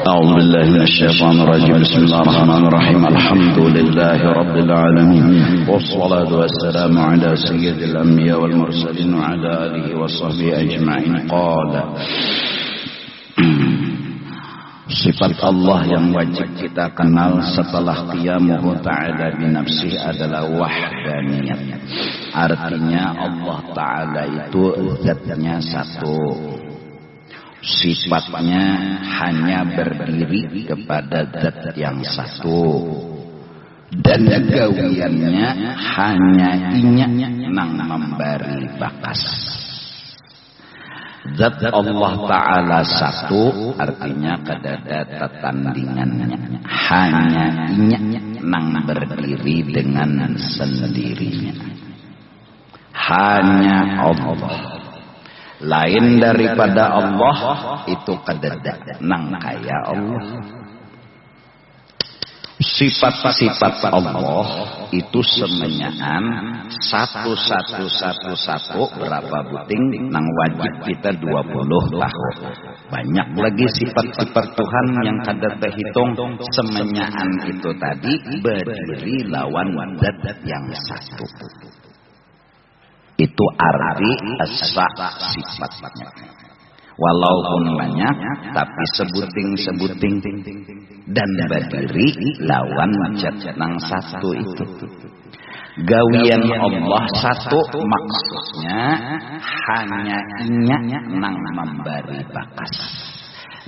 أعوذ بالله من الشيطان الرجيم بسم الله الرحمن الرحيم الحمد لله رب العالمين والصلاة والسلام على سيد الأنبياء والمرسلين وعلى آله وصحبه أجمعين. قال sifat Allah yang wajib kita kenal setelah qiyamuhu ta'ala binafsih adalah wahdaniyat. Artinya Allah Ta'ala itu zatnya satu, sifatnya hanya berdiri kepada zat yang satu, dan gawiannya hanya inya nang memberi bakas. Zat Allah Ta'ala satu, artinya kadada tetandingannya, hanya inya nang berdiri dengan sendirinya, hanya Allah. Lain daripada Allah itu kadada nang kaya Allah. Sifat-sifat Allah itu semenyaan satu berapa buting nang wajib kita 20 tahun. Banyak lagi sifat-sifat Tuhan yang kada terhitung. Semenyaan itu tadi berdiri lawan zat yang satu. Itu arti asma sifatnya. Walaupun banyak, tapi sebuting dan berdiri lawan zat nang satu itu. Gawian Allah satu, maksudnya hanya inya nang memberi bakas.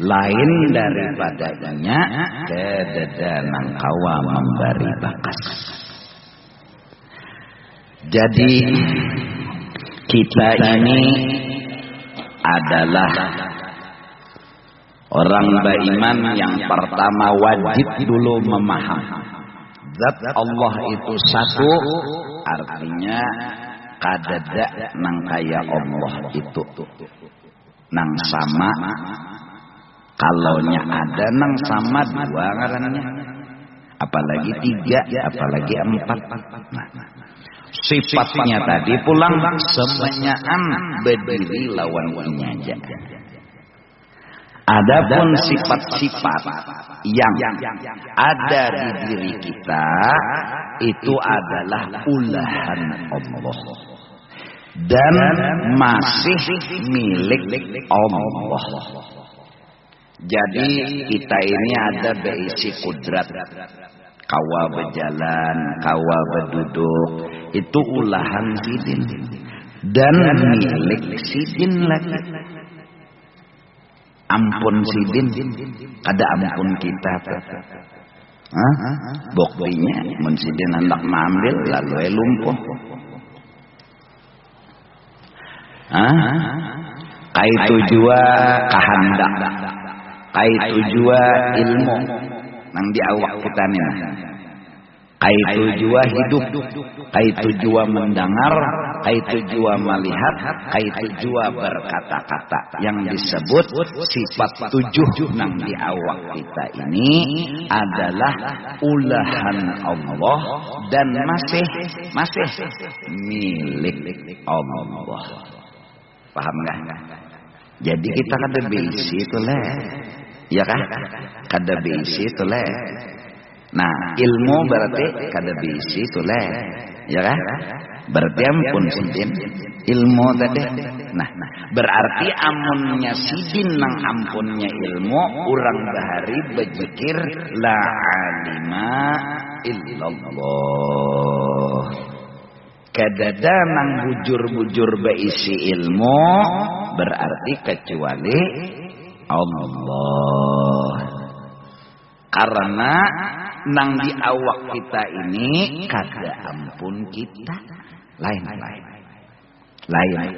Lain daripadanya kadada nang kawa memberi bakas. Jadi kita ini adalah orang beriman yang pertama wajib dulu memahami zat Allah itu satu, artinya kadada nang kaya Allah itu nang sama. Kalaunya ada nang sama dua ngarannya, apalagi tiga, apalagi empat. Sifatnya tadi pulang semenyaan berdiri lawan inya. Adapun sifat-sifat yang ada di diri kita itu adalah ulahan Allah dan masih milik Allah. Jadi kita ini ada berisi kudrat. Kawa berjalan, kawa berduduk, itu ulahan sidin dan milik sidin lagi. Ampun sidin, ada ampun kita. Buktinya, mun sidin hendak mengambil lalu lumpuh. Kaitu jua kahandak, kaitu jua ilmu nang di awak kita nih. Kaitu jua hidup, kaitu jua mendengar, kaitu jua melihat, kaitu jua berkata-kata. Yang disebut sifat 7 nang di awak kita ini adalah ulahan Allah dan masih milik Allah. Paham enggak? Jadi kita kada bisi itu leh. Ya kan? Kada bisi itu leh. Nah, ilmu berarti kada bisi itu leh. Ya kan? Berarti ampun sidin ilmu tadi. Nah, berarti amunnya sidin nang ampunnya ilmu, urang bahari bejikir la alima illallah. Kadada nang bujur-bujur beisi ilmu berarti kecuali Allah. Karena nang di awak kita ini kada ampun kita, lain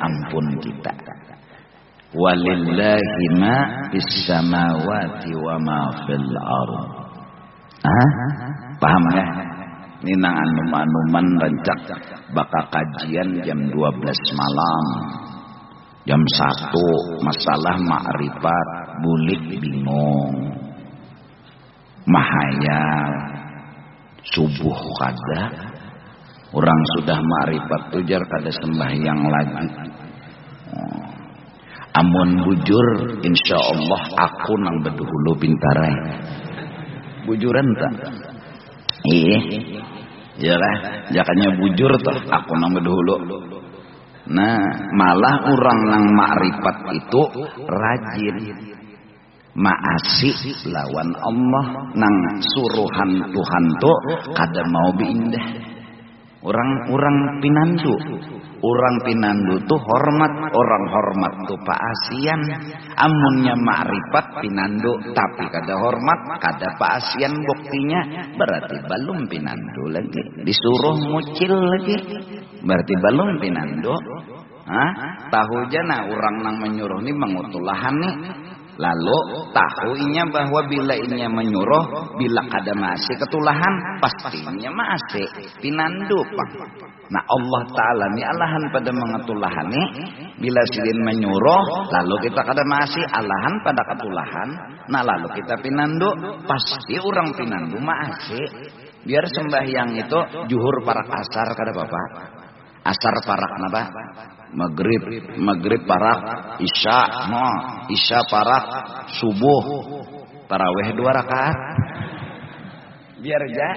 ampun kita. Walillahi ma fis samawati wa ma fil ardh. Paham enggak? Ini nang anuman rancak bakal kajian jam 12 malam. Jam 1 masalah ma'rifat, bulik bingung. Mahayal subuh kada, orang sudah ma'rifat tujar kada sembahyang lagi. Amun bujur insyaallah aku nang beduhulu pintarai. Bujuran tak? Iya. Ya lah, jakanya bujur toh aku nang beduhulu. Nah, malah orang nang makrifat itu rajin maasi lawan Allah nang suruhan Tuhan tuh kada mau biindah. Orang pinandu tuh hormat, orang hormat tuh paasian. Amunnya makrifat pinandu tapi kada hormat, kada paasian, buktinya berarti belum pinandu lagi. Disuruh mucil lagi, berarti belum pinandu. Hah? Tahu jana orang nang menyuruh ni mengutulahan nih. Lalu tahuinya bahwa bila inya menyuruh, bila kada masih ketulahan, pastinya masih pinandu pang. Nah Allah Ta'ala ni alahan pada mengetulahan ni, bila sidin menyuruh, lalu kita kada masih alahan pada ketulahan, nah lalu kita pinandu, pasti orang pinandu masih. Biar sembahyang itu juhur parak asar kada apa-apa. Asar parak napa? Maghrib parak isya, isya parak subuh, tarawih 2 rakaat. Biar aja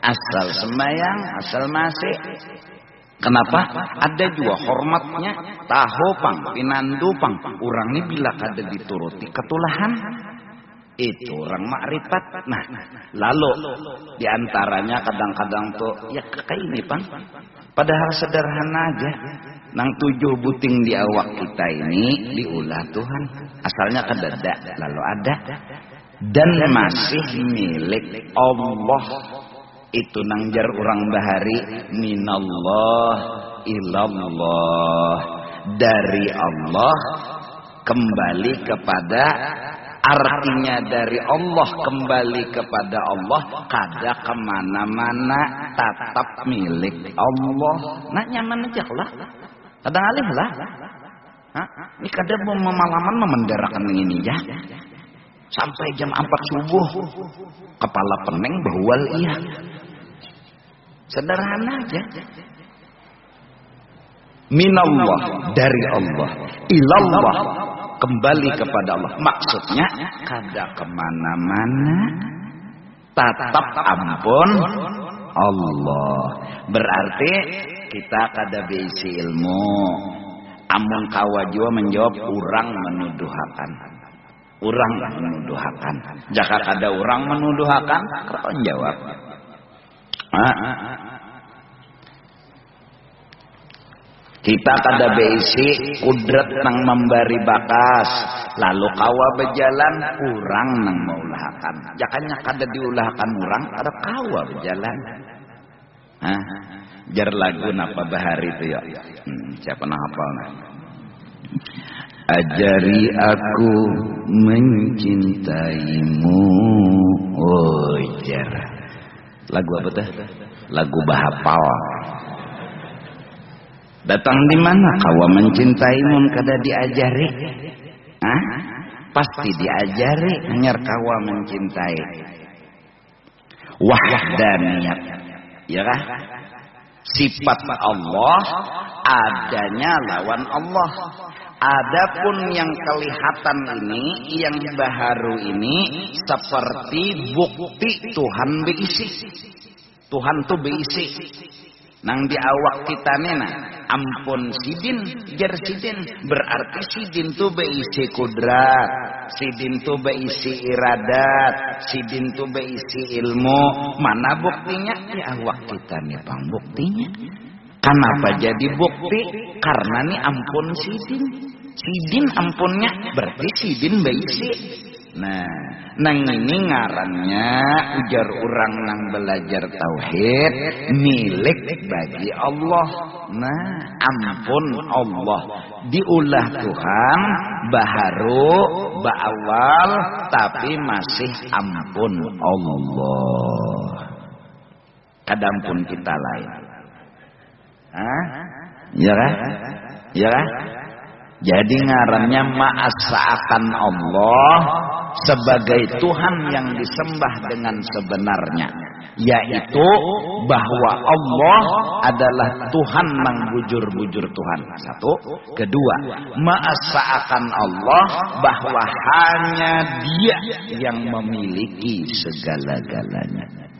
asal sembahyang, asal masih. Kenapa? Ada juga hormatnya, tahu pang, pinandu pang. Orang ini bila kada dituruti ketulahan, itu orang makrifat. Nah, lalu diantaranya kadang-kadang tuh ya kayak ini pang. Padahal sederhana aja. Nang 7 buting di awak kita ini diulah Tuhan. Asalnya kedada, lalu ada. Dan masih milik Allah. Itu nang jar orang bahari minallah ilallah. Dari Allah kembali kepada, artinya dari Allah kembali kepada Allah, kada kemana-mana, tetap milik Allah. Nah nyaman aja lah, kadang alih lah. Ini kada mau memalaman memendarakan ini ya. Sampai jam 4 subuh, kepala pening bawal iya. Sederhana aja. Minallah, dari Allah, ilallah, kembali kepada Allah. Maksudnya kada kemana-mana, tatap ampun Allah. Berarti kita kada beisi ilmu. Amun kawajua menjawab urang menuduhakan. Urang menuduhakan. Jika kada urang menuduhakan, kau jawab. Kita kada beisi kudrat nang memberi bakas, lalu kawa berjalan urang nang maulahakan. Jakanya kada diulahakan urang, ada kawa berjalan. Jar lagu napa bahari itu ya. Siapa nang hafal nah? Ajari aku mencintaimu. Oh jar. Lagu apa tuh? Lagu bahapal. Datang di mana kawa mencintaimu kada diajari? Pasti diajari nyar kawa mencintai. Wahdaniyat. Ya kah? Sifat Allah adanya lawan Allah. Adapun yang kelihatan ini, yang baharu ini seperti bukti Tuhan beisi. Tuhan tuh beisi. Nang di awak kita nena, ampun sidin, jar sidin. Berarti sidin tuh beisi kudrat, sidin tuh beisi iradat, sidin tuh beisi ilmu. Mana buktinya? Di awak kita nih pang buktinya. Kenapa jadi bukti? Karena nih ampun sidin. Sidin ampunnya berarti sidin beisi. Nah, nang ini ngarannya ujar orang nang belajar tauhid milik bagi Allah. Nah, ampun Allah diulah Tuhan baharu baawal tapi masih ampun Allah. Kadampun kita lain. Ya kan? Ya kan? Jadi ngarannya ma'asa'akan Allah sebagai Tuhan yang disembah dengan sebenarnya, yaitu bahwa Allah adalah Tuhan yang bujur-bujur Tuhan. Satu. Kedua, ma'asa'akan Allah bahwa hanya Dia yang memiliki segala-galanya.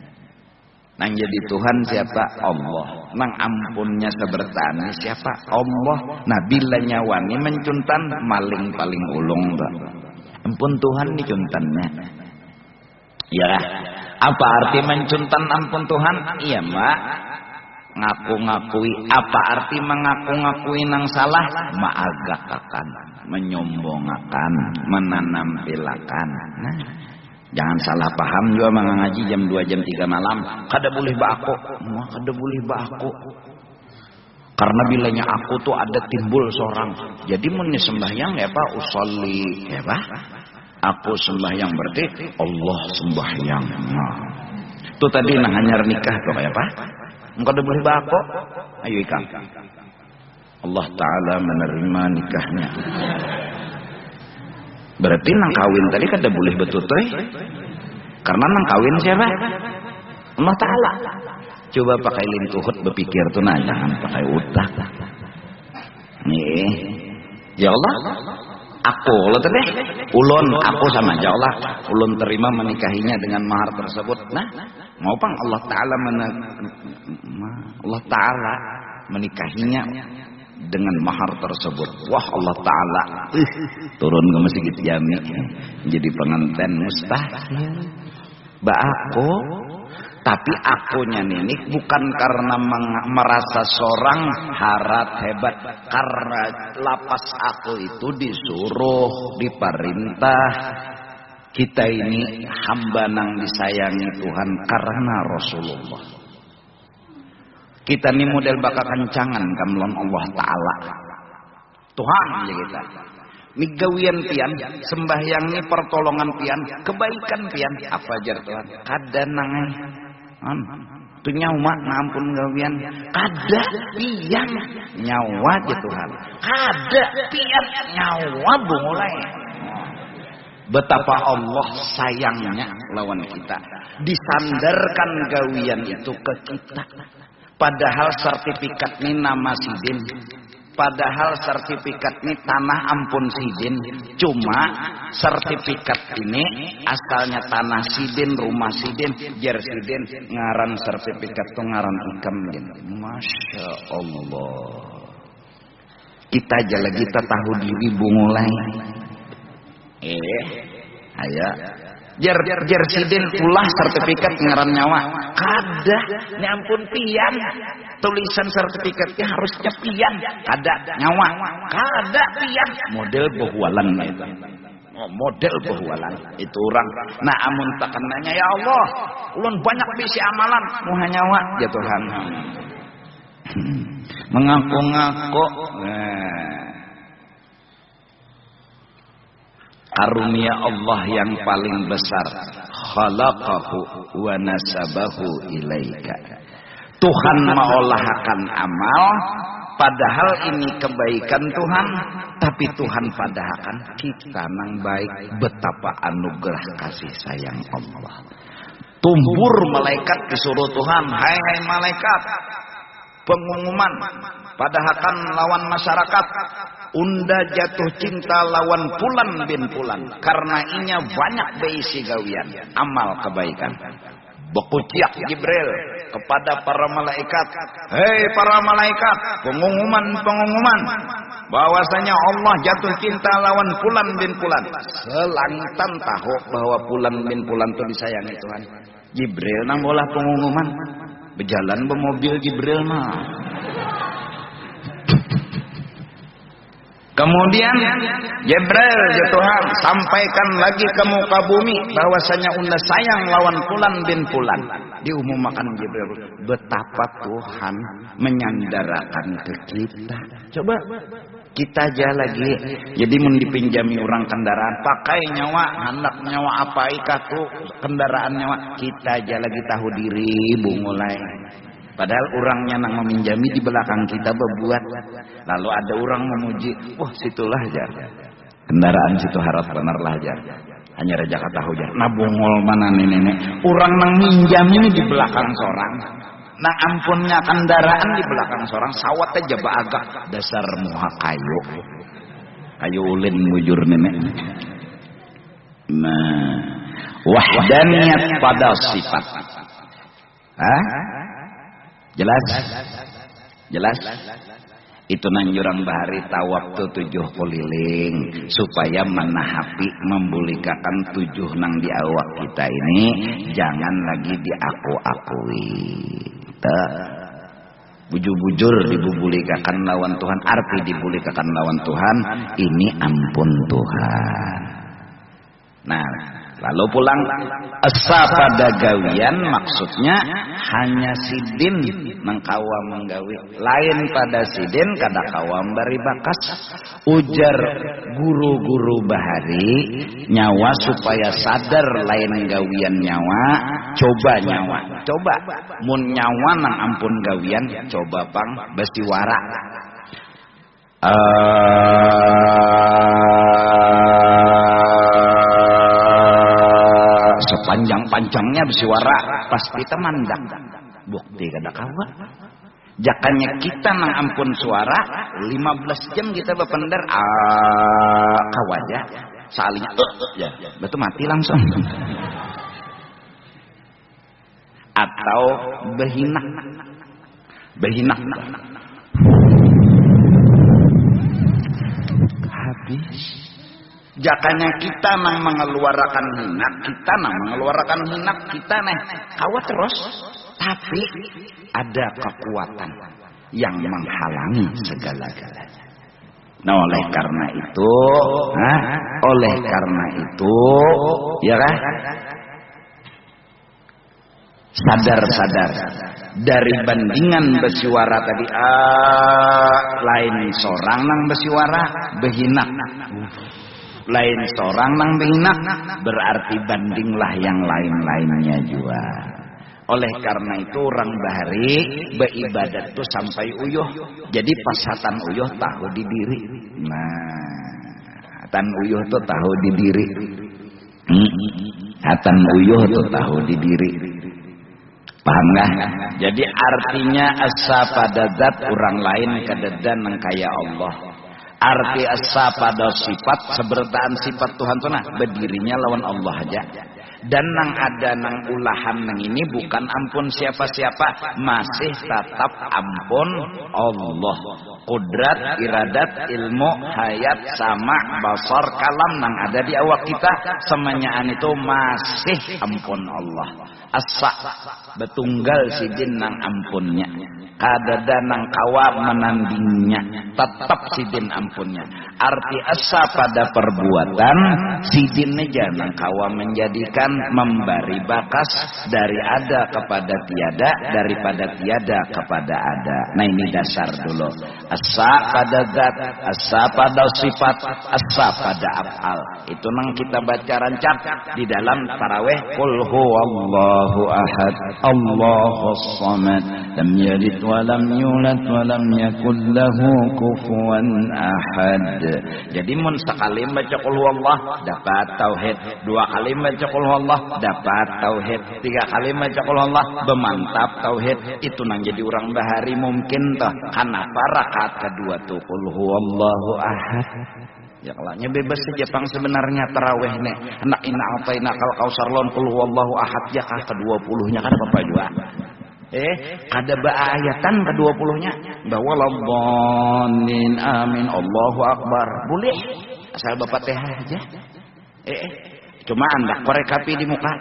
Nang jadi Tuhan siapa? Allah. Nang ampunnya sebertani siapa? Allah. Nah bila nyawani mencuntan maling paling ulung tuh. Ampun Tuhan dicuntannya. Ya. Apa arti mencuntan ampun Tuhan? Iya mak. Ngaku-ngakui. Apa arti mengaku-ngakui nang salah? Maagakakan, menyombongakan, menanampilakan. Nah. Jangan salah paham juga mengaji jam 2 jam 3 malam. Kada boleh bako. Kada boleh bako. Karena bilanya aku tuh ada timbul seorang. Jadi mun sembahyang ya Pak usolli ya Pak. Aku sembahyang berarti Allah sembahyang. Nah. Itu tadi nah hanyar nikah tuh ya Pak. Kada boleh bako. Ayo ikang. Allah Ta'ala menerima nikahnya. Berarti nang kawin tadi kada boleh betutoy. Karena nang kawin siapa? Allah Ta'ala. Coba pakai lintuhut berpikir tuh nah, jangan pakai utak. Nih. Ya Allah. Aku lo tadi ulun aku sama ya Allah. Ulun terima menikahinya dengan mahar tersebut. Nah, mau pang Allah Ta'ala menikahinya dengan mahar tersebut. Wah Allah Ta'ala turun ke Masjid Jami jadi pengantin mustahil. Aku tapi akunya ini bukan karena merasa seorang harat hebat, karena lapas aku itu disuruh, diperintah. Kita ini hamba nang disayangi Tuhan karena Rasulullah. Kita ini model bakal kencangan kamlon Allah Ta'ala. Tuhan ya kita. Ini gawian pian, sembahyang ini pertolongan pian, kebaikan pian. Apa ajar Tuhan? Kada nangai. Itu nyawa ngampun gawian. Kada pian nyawa aja Tuhan. Kada pian nyawa bungulai. Betapa Allah sayangnya lawan kita. Disandarkan gawian itu ke kita. Padahal sertifikat ini nama sidin. Padahal sertifikat ini tanah ampun sidin. Cuma sertifikat ini asalnya tanah sidin, rumah sidin, jar sidin. Ngaran sertifikat itu ngaran ikam. Masya Allah. Kita aja lagi kita tahu diri bungulai. Ayo. Jar sidin ulah sertifikat ngaran nyawa. Kada, ini ampun pian. Tulisan sertifikatnya harusnya pian. Kada nyawa. Kada pian. Model behualan itu. Model behualan itu orang. Nah amun takananya ya Allah, ulun banyak bisi amalan, muha nyawa ya Tuhan. Mengaku-ngaku. Karunia Allah yang paling besar, khalaqahu wa nasabahu ilaika. Tuhan mengolahkan amal, padahal ini kebaikan Tuhan, tapi Tuhan padahkan kita nang baik. Betapa anugerah kasih sayang Allah. Tumbur malaikat disuruh Tuhan, hai malaikat, pengumuman padahkan lawan masyarakat. Unda jatuh cinta lawan Pulan bin Pulan karena inya banyak beisi gawian amal kebaikan. Bekuciak Jibril kepada para malaikat, hei para malaikat, pengumuman bahwasanya Allah jatuh cinta lawan Pulan bin Pulan. Selangtan tahu bahwa Pulan bin Pulan itu disayangi Tuhan. Jibril nang bolah pengumuman, berjalan bermobil Jibril mah. Kemudian Jibril ya Tuhan sampaikan lagi ke muka bumi bahwasanya unda sayang lawan Pulan bin Pulan. Diumumkan Jibril betapa Tuhan menyandarakan ke kita. Coba kita aja lagi jadi mun dipinjami orang kendaraan pakai nyawa hendak nyawa apa ikatu kendaraan nyawa kita aja lagi tahu diri bungulai. Padahal orangnya nang meminjami di belakang kita berbuat. Lalu ada orang memuji, wah situlah jar. Kendaraan situ harap benar lah jar. Hanya raja kata hujan. Nah bongol mana nenek. Orang nang minjam ini di belakang seorang. Nah ampunnya kendaraan di belakang seorang. Sawat aja agak dasar muha kayu. Kayu ulin mujur nenek. Nah, wahdaniyat pada sifat. Hah? Jelas? Jelas? Itu nanjurang bahari tawab tu 7 keliling supaya menahapi membulikakan 7 nang di awak kita ini jangan lagi diaku-akui. Bujur-bujur dibulikakan lawan Tuhan, arti dibulikakan lawan Tuhan ini ampun Tuhan. Nah, lalu pulang asa pada gawian maksudnya hanya sidin nangkawa menggawi lain pada sidin kada kawam bari bakas ujar guru-guru bahari nyawa supaya sadar lain gawian nyawa coba mun nyawa nang ampun gawian coba pang besi wara sepanjang-panjangnya bersuara pasti temandak bukti kada kawa jakanya kita nang ampun suara 15 jam kita berpendar kawaja salinya ya betul mati langsung atau behinak habis. Jakanya kita nang mengeluarkan hinak kita nih kawat terus tapi ada kekuatan yang menghalangi segala-galanya. Nah oleh karena itu ya kan sadar dari bandingan bersuara tadi lain seorang nang bersuara behinak lain seorang nang behinak berarti bandinglah yang lain-lainnya juga. Oleh karena itu orang bahari beribadat tuh sampai uyuh. Jadi pasatan uyuh tahu di diri. Nah, hatan uyuh tuh tahu di diri. Hatan uyuh tuh tahu di diri. Paham gak? Jadi artinya asa pada zat orang lain kededan nang kaya Allah. Arti asa pada sifat sebertaan sifat Tuhan tuh nah berdirinya lawan Allah aja. Dan nang ada nang ulahan nang ini bukan ampun siapa-siapa, masih tetap ampun Allah. Kudrat, iradat, ilmu, hayat, sama, basar, kalam nang ada di awak kita semuanya itu masih ampun Allah. Asa betunggal sidin nang ampunnya. Kadada nang kawa menandingnya, tetap sidin ampunnya. Arti asa pada perbuatan sidin aja nang kawa menjadikan memberi bakas dari ada kepada tiada, daripada tiada kepada ada. Nah ini dasar dulu. Asa pada zat, asa pada sifat, asa pada af'al. Itu nang kita baca rancak di dalam tarawih. Qul huwallahu ahad, Allahus samad, lam yalid wa lam yulad wa lam yakul lahu kufuwan ahad. Jadi mun sekali baca qul huwallah dapat tauhid, 2 kali baca qul huwallah dapat tauhid, 3 kali baca qul huwallah bermantap tauhid. Itu nang jadi orang bahari mungkin toh kenapa rakaat kedua tuh qul huwallahu ahad. Ya kalanya bebas saja pang sebenarnya tarawih nih anak ina ataina kal kausar lon qul huwallahu ahad ya kah ke-20-nya kan apa juga kada ayatan ke-20-nya bahwa ladhdallin amin Allahu akbar boleh asal bapak teh aja cuma anda korek kapi di muka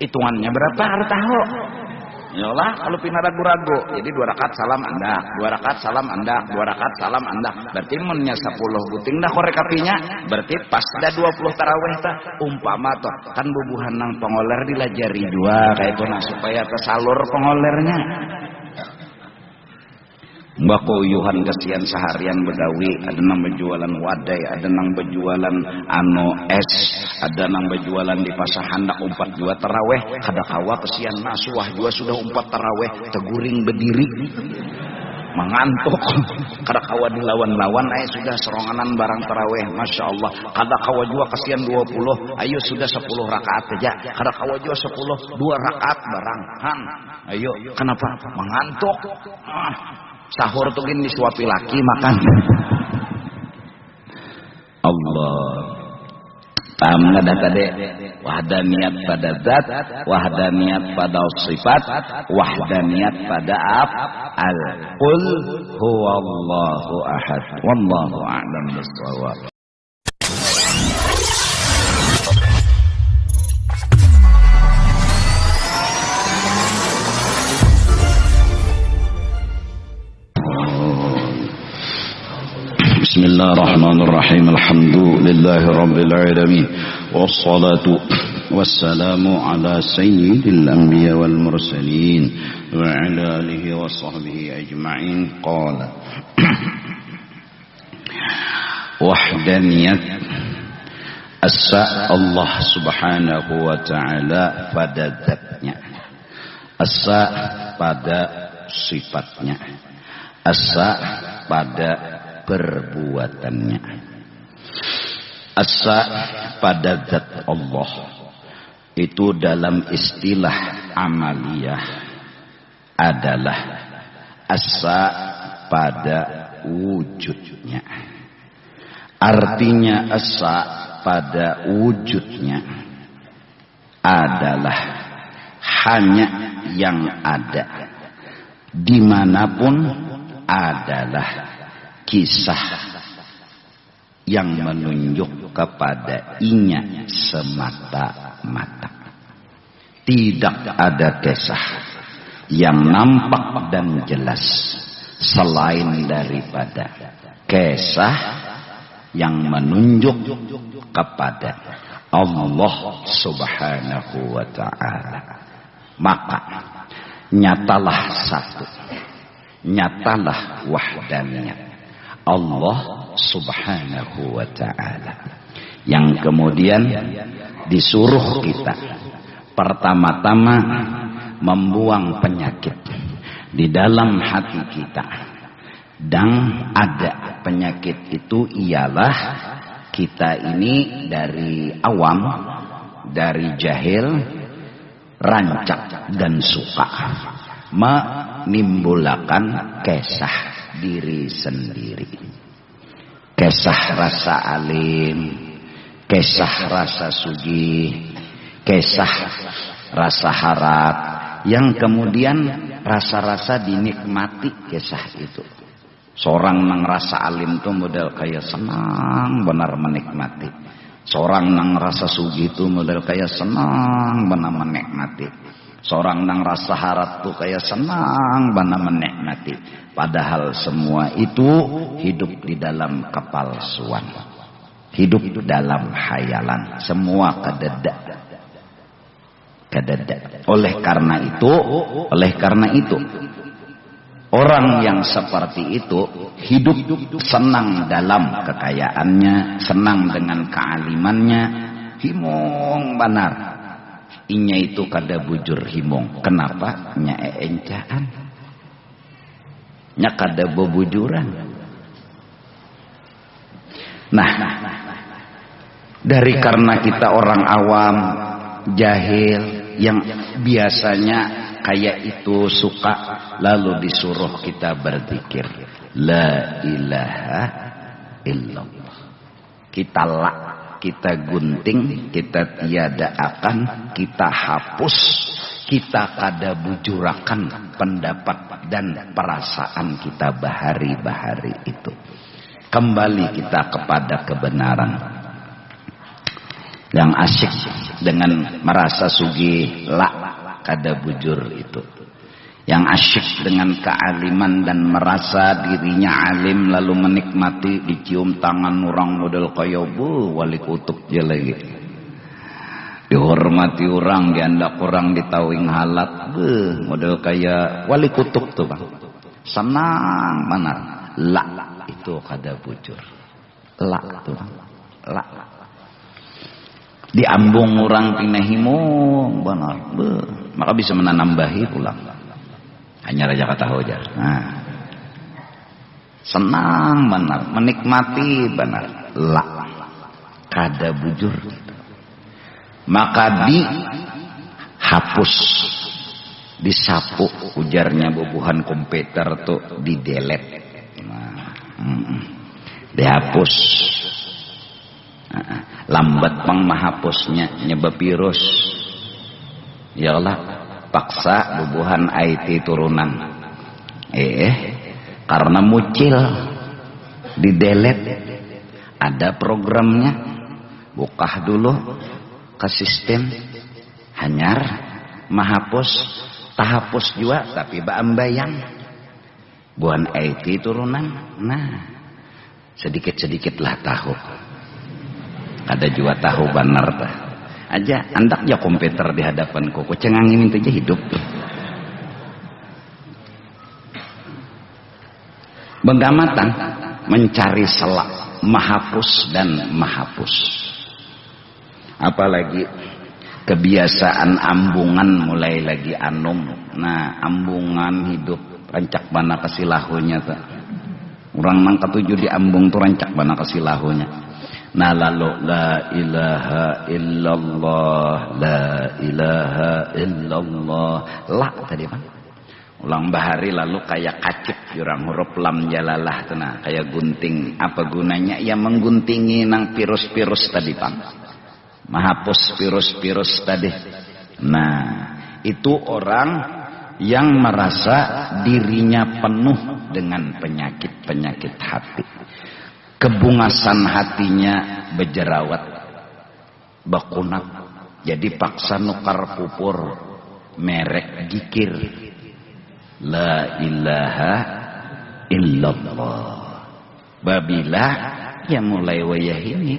hitungannya berapa harus tahu. Yalah kalau pina ragu-ragu. Jadi 2 rakaat salam anda, 2 rakaat salam anda, 2 rakaat salam anda. Berarti munnya 10 buting dah korek kapinya. Berarti pas dah 20 tarawih tah umpama toh kan bubuhan nang pengoler dilajari 2 kayak itu nah supaya tersalur pengolernya. Mbak uyuhan kesian seharian begawi, ada nang berjualan wadai, ada nang berjualan es, Ada nang berjualan di pasar hendak umpat jua taraweh, kada kawa kesian nasuah jua sudah umpat taraweh, teguring berdiri. Mengantuk, kada kawa dilawan-lawan, sudah seronganan barang taraweh, masya Allah. Kada kawa jua kasihan 20, ayo sudah 10 rakaat aja. Kada kawa jua 10, 2 rakaat barang. Ayo, kenapa? Mengantuk. Sahur tuh gini disuapi laki makan. Allah. Paham nggak dah tadi? Wahdaniyat pada zat, wahdaniyat pada sifat, wahdaniyat pada af'al. Qul huwallahu ahad. Wallahu a'lam bishawab. Bismillahirrahmanirrahim. Alhamdulillahi rabbil alamin. Wassalatu wassalamu ala sayyidil anbiya wal mursalin wa ala alihi wa sahbihi ajma'in. Qala wahdaniyat asa Allah subhanahu wa ta'ala pada zatnya, asa pada sifatnya, asa pada perbuatannya. Asa pada zat Allah itu dalam istilah amaliyah adalah asa pada wujudnya. Artinya asa pada wujudnya adalah hanya yang ada dimanapun adalah kisah yang menunjuk kepada inya semata-mata. Tidak ada kisah yang nampak dan jelas selain daripada kisah yang menunjuk kepada Allah subhanahu wa ta'ala. Maka nyatalah satu, nyatalah wahdaniyat Allah subhanahu wa ta'ala, yang kemudian disuruh kita pertama-tama membuang penyakit di dalam hati kita. Dan ada penyakit itu ialah kita ini dari awam, dari jahil, rancak dan suka menimbulkan kisah diri sendiri. Kisah rasa alim, kisah rasa sugih, kisah rasa harap, yang kemudian rasa-rasa dinikmati kisah itu. Seorang nang rasa alim tuh model kayak senang benar menikmati. Seorang nang rasa sugih itu model kayak senang benar menikmati. Seorang nang rasa harap tuh kayak senang benar menikmati. Padahal semua itu hidup di dalam kepalsuan, hidup dalam hayalan, semua kededa. Oleh karena itu orang yang seperti itu hidup senang dalam kekayaannya, senang dengan kealimannya, himong benar. Inya itu kada bujur himong. Kenapa? Nya encaan. Nya kada bebujuran. Nah, dari karena kita orang awam, jahil, yang biasanya kayak itu suka, lalu disuruh kita berzikir la ilaha illallah. Kita lak, kita gunting, kita tiada akan, kita hapus, kita kada bujurakan pendapat dan perasaan kita bahari-bahari itu. Kembali kita kepada kebenaran. Yang asyik dengan merasa sugih, la kada bujur itu. Yang asyik dengan kealiman dan merasa dirinya alim lalu menikmati, dicium tangan orang model kaya wali kutub je lagi. Dihormati orang, diandak orang ditawing halat, model kaya wali kutub tuh bang. Senang benar. La itu kada bujur. La tuh bang. La. Diambung orang tina himung benar. Maka bisa menambahi pulang. Hanya raja kata hojar. Nah. Senang benar, menikmati benar. La kada bujur. Maka dihapus, disapu, ujarnya bubuhan komputer tuh di delete. Nah, dihapus. Lambat pang mahapusnya nyebab virus. Ya Allah, paksa bubuhan IT turunan. Karena mucil di delete, ada programnya, buka dulu ke sistem, hanyar mahapus, tahapus juga tapi baambayang buan IT turunan. Nah, sedikit-sedikitlah tahu, ada juga tahu benar tah aja andak ya komputer di hadapanku ku cengangin itu aja hidup. Begamatan mencari selak mahapus dan mahapus. Apalagi kebiasaan ambungan mulai lagi anum. Nah, ambungan hidup rancak mana kesilahunya tuh. Orang nang ketujuh di ambung tuh rancak mana kesilahunya. Nah lalu la ilaha illallah, la ilaha illallah. La tadi Bang. Ulang bahari lalu kayak kacip jurang huruf lam jalalah tenang kayak gunting. Apa gunanya? Ya mengguntingi nang virus-virus tadi Bang. Menghapus virus-virus tadi. Nah, itu orang yang merasa dirinya penuh dengan penyakit-penyakit hati. Kebungasan hatinya berjerawat, bakunat. Jadi paksa nukar pupur merek gikir. La ilaha illallah. Babila ya mulai wayah ini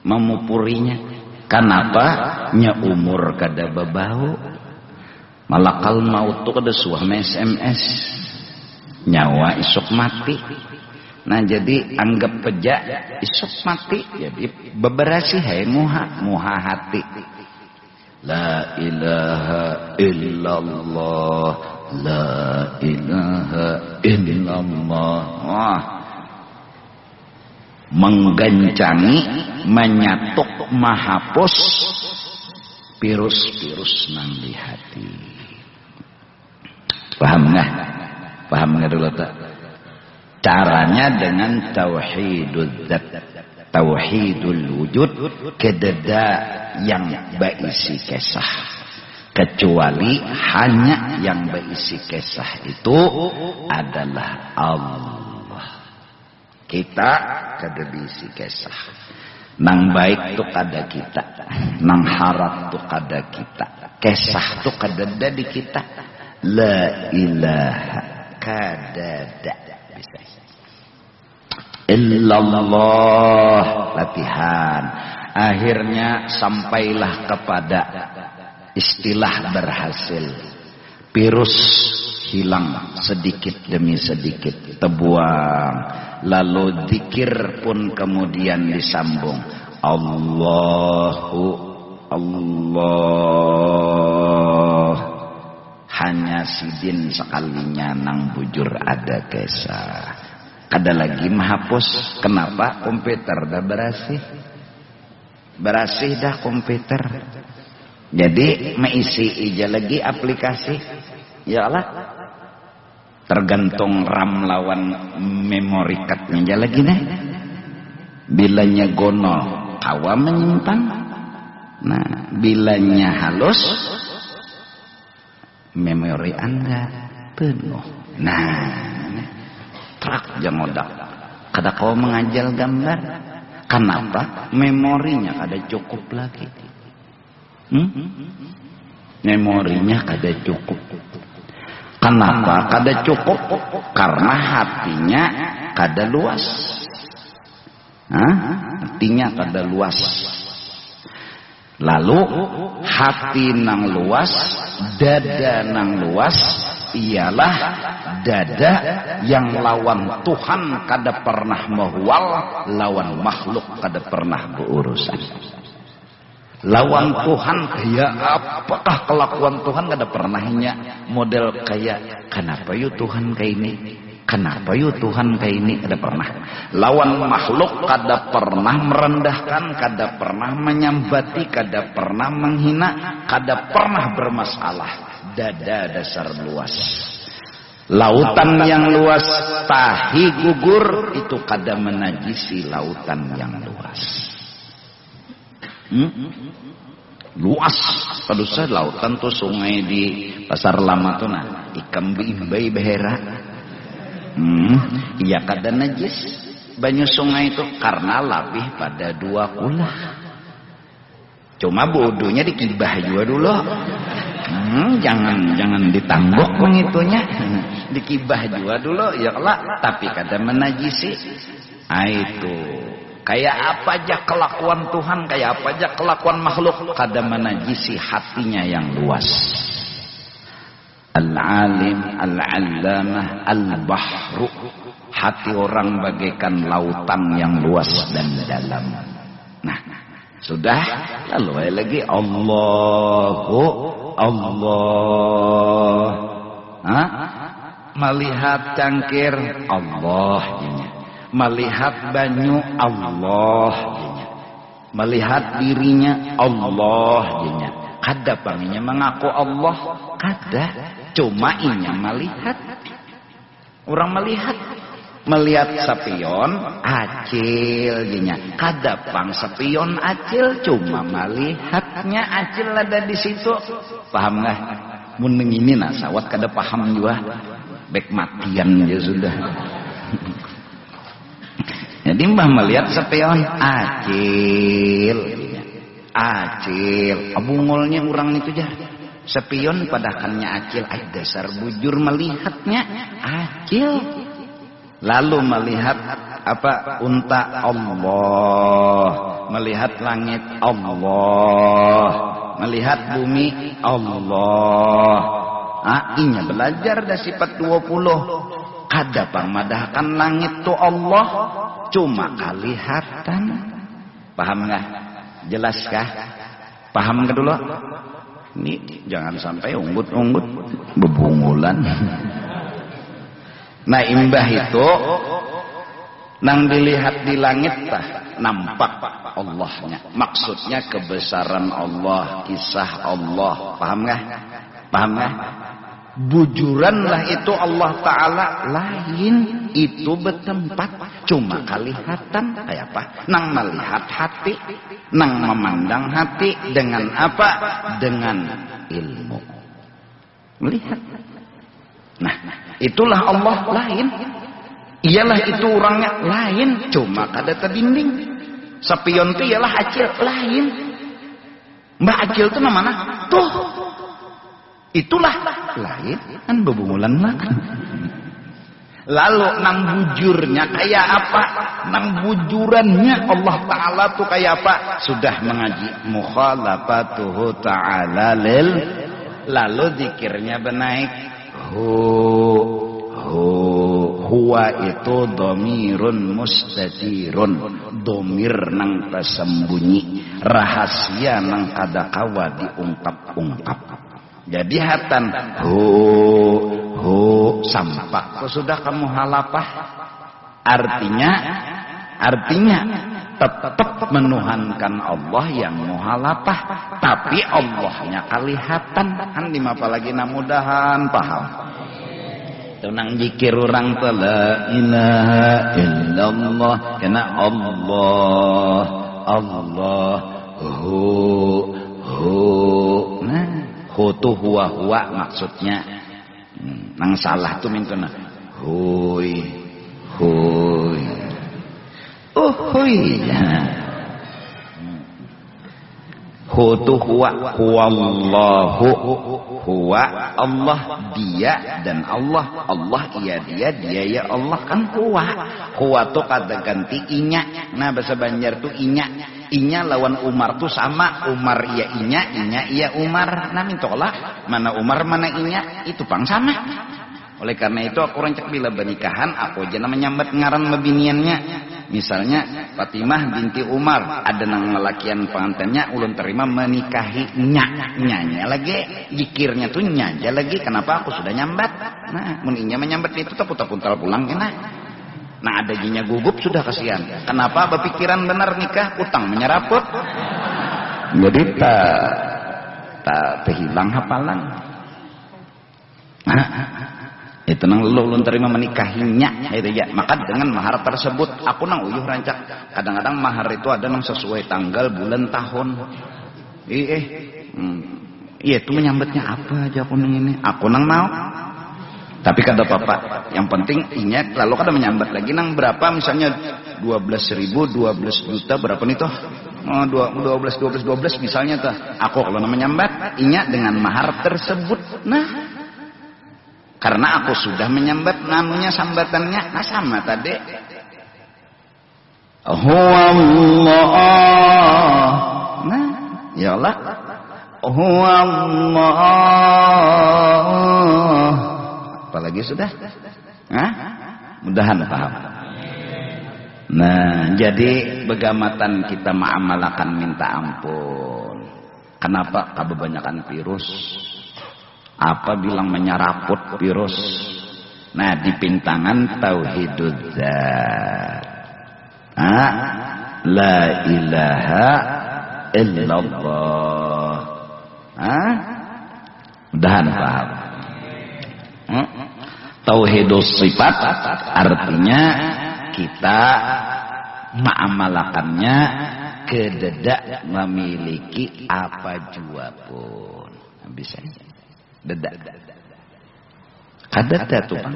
memupurinya. Kenapa? Nya umur kada babau. Malakal maut tu kada suah SMS. Nyawa isuk mati. Nah jadi anggap peja isuk mati. Jadi beberasi hai muha hati. La ilaha illallah. La ilaha illallah. Wah. Menggancangi, menyatuk, mahapus virus-virus nang di hati. Paham nggak? Paham nggak dulu tak? Caranya dengan tauhidul zat, tauhidul wujud, kededa yang berisi kisah. Kecuali hanya yang berisi kisah itu adalah Allah. Kita kada berisi kisah. Nang baik tu kada kita, nang harap tu kada kita, kisah tu kada ada di kita. La ilaha kada ada. Illallah, latihan. Akhirnya sampailah kepada istilah berhasil. Virus hilang sedikit demi sedikit, terbuang. Lalu zikir pun kemudian disambung. Allahu Allah. Hanya sidin sekalinya nang bujur ada kisah. Kada lagi menghapus. Kenapa? Komputer dah berasih. Berasih dah komputer. Jadi meisi ija lagi aplikasi. Ya Allah. Tergantung RAM lawan memori cardnya lagi deh. Bilanya gonol, kawa menyimpan. Nah, bilanya halus, memori Anda penuh. Nah, trak jangodak. Kada kau mengajal gambar. Kenapa? Memorinya kada cukup lagi. Memorinya kada cukup. Kenapa kada cukup? Karena hatinya kada luas. Hatinya kada luas. Lalu hati nang luas, dada nang luas, ialah dada yang lawan Tuhan kada pernah mahwal, lawan makhluk kada pernah berurusan. Lawan Tuhan kayak apakah kelakuan Tuhan kada pernahnya model kayak kenapa yuk Tuhan kayak ini, kenapa yuk Tuhan kayak ini, kada pernah. Lawan makhluk kada pernah merendahkan, kada pernah menyambati, kada pernah menghina, kada pernah bermasalah. Dada dasar luas, lautan yang luas, tahi gugur itu kada menajisi lautan yang luas. Luas pada saya lautan tuh, sungai di Pasar Lama tuh nah ikan imbai behera. Iya kada najis banyu sungai itu karena lebih pada 2 kulah. Cuma bodohnya dikibah juga dulu. Jangan ditanggok mengitunya. Dikibah juga dulu ya kelak, tapi kada menajisi. Itu kayak apa aja kelakuan Tuhan, kayak apa aja kelakuan makhluk, kada menajisi hatinya yang luas. Al-alim, al-allamah, al-bahru. Hati orang bagaikan lautan yang luas dan dalam. Nah, sudah, lalu lagi Allahu Allah. Melihat cangkir Allah. Melihat banyu Allah, melihat dirinya Allah, kada panginya mengaku Allah, kada, cuma inya melihat. Orang melihat sapion acil, kada pang sapion acil, cuma melihatnya acil ada di situ. Paham nggak? Mun ini nasawat kada paham juga, bek matian dia sudah. Jadi mbah melihat sepion acil, abungolnya orang itu jar. Sepion padakannya acil, dasar bujur melihatnya acil. Lalu melihat apa? Unta Allah, melihat langit Allah, melihat bumi Allah. Inya belajar dah sifat 20. Kada pamadahkan langit tu Allah, cuma kalihatan. Paham nggak? Jelaskah? Paham nggak dulu? Ini jangan sampai unggut-unggut bebungulan. Nah imbah itu nang dilihat di langit tah nampak Allahnya. Maksudnya kebesaran Allah, kisah Allah. Paham nggak? Paham nggak? Bujuranlah itu Allah Ta'ala lain, itu bertempat, cuma kalihatan. Kayak apa? Nang melihat hati, nang memandang hati dengan apa? Dengan ilmu. Melihat. Nah, itulah Allah lain. Iyalah itu orangnya lain, cuma kada terdinding. Sapion itu ialah acil lain. Mbak acil itu namanya tuh. Itulah lain kan bebungulan lah. Lalu nang bujurnya kayak apa? Nang bujurannya Allah Ta'ala tuh kayak apa? Sudah mengaji mukhalafatuhu ta'ala lil. Lalu zikirnya benaik huwa itu domirun mustatirun, domir nang tersembunyi, rahasia nang kada kawa diungkap-ungkap. Jadi hatan sampak tuh sudah kamu halapah. Artinya tetap menuhankan Allah yang muhalapah, tapi Allahnya kalihatan. Kan dimapa lagi mudahan paham. Tunang jikir orang tuh la ilaha illallah, kena Allah nah hutu huwa maksudnya nang salah tuh mintuna huy hutu huwallahu huwa Allah dia dan Allah iya dia ya Allah kan huwa tuh kada ganti inya. Nah bahasa Banjar tuh inya lawan Umar tuh sama, Umar iya inya iya Umar. Nah mintolah mana Umar mana inya itu pang sama. Oleh karena itu aku rancak bila bernikahan aku aja menyambat ngaran mebiniannya. Misalnya Fatimah binti Umar, ada nang lelakian pengantinnya ulun terima menikahi nyanya lagi jikirnya tuh nyaja lagi. Kenapa aku sudah nyambat? Nah muninya menyambat itu tapuntal pulang enak. Nah ada jinya gugup sudah kasihan. Kenapa berpikiran benar nikah utang menyeraput. Jadi tak hilang hafalan. Nah, itu nang ulun terima menikahinya itu ya. Maka dengan mahar tersebut aku nang uyuh rancak. Kadang-kadang mahar itu ada nang sesuai tanggal, bulan, tahun. Iya itu menyambatnya apa aja aku nang ini. Aku nang mau. Tapi kata papa, yang penting ingat lalu kada menyambat lagi nang berapa misalnya 12.000, 12 juta berapa nih toh? 12 misalnya tuh. Aku kalau menyambat ingat dengan mahar tersebut. Nah, karena aku sudah menyambat namunya sambatannya nah sama tadi. Huwa Allah. Nah, ya Allah. Huwa Allah. Apalagi sudah? Hah? Mudahan paham. Nah, jadi begamatan kita ma'amalakan minta ampun. Kenapa? Kebanyakan virus. Apa bilang menyeraput virus? Nah, di pintangan tauhidul dzat. La ilaha illallah. Mudahan paham. Tauhidus sifat artinya kita ma'amalakannya kededak memiliki apa jua pun bisa dedak kadada tuh Bang.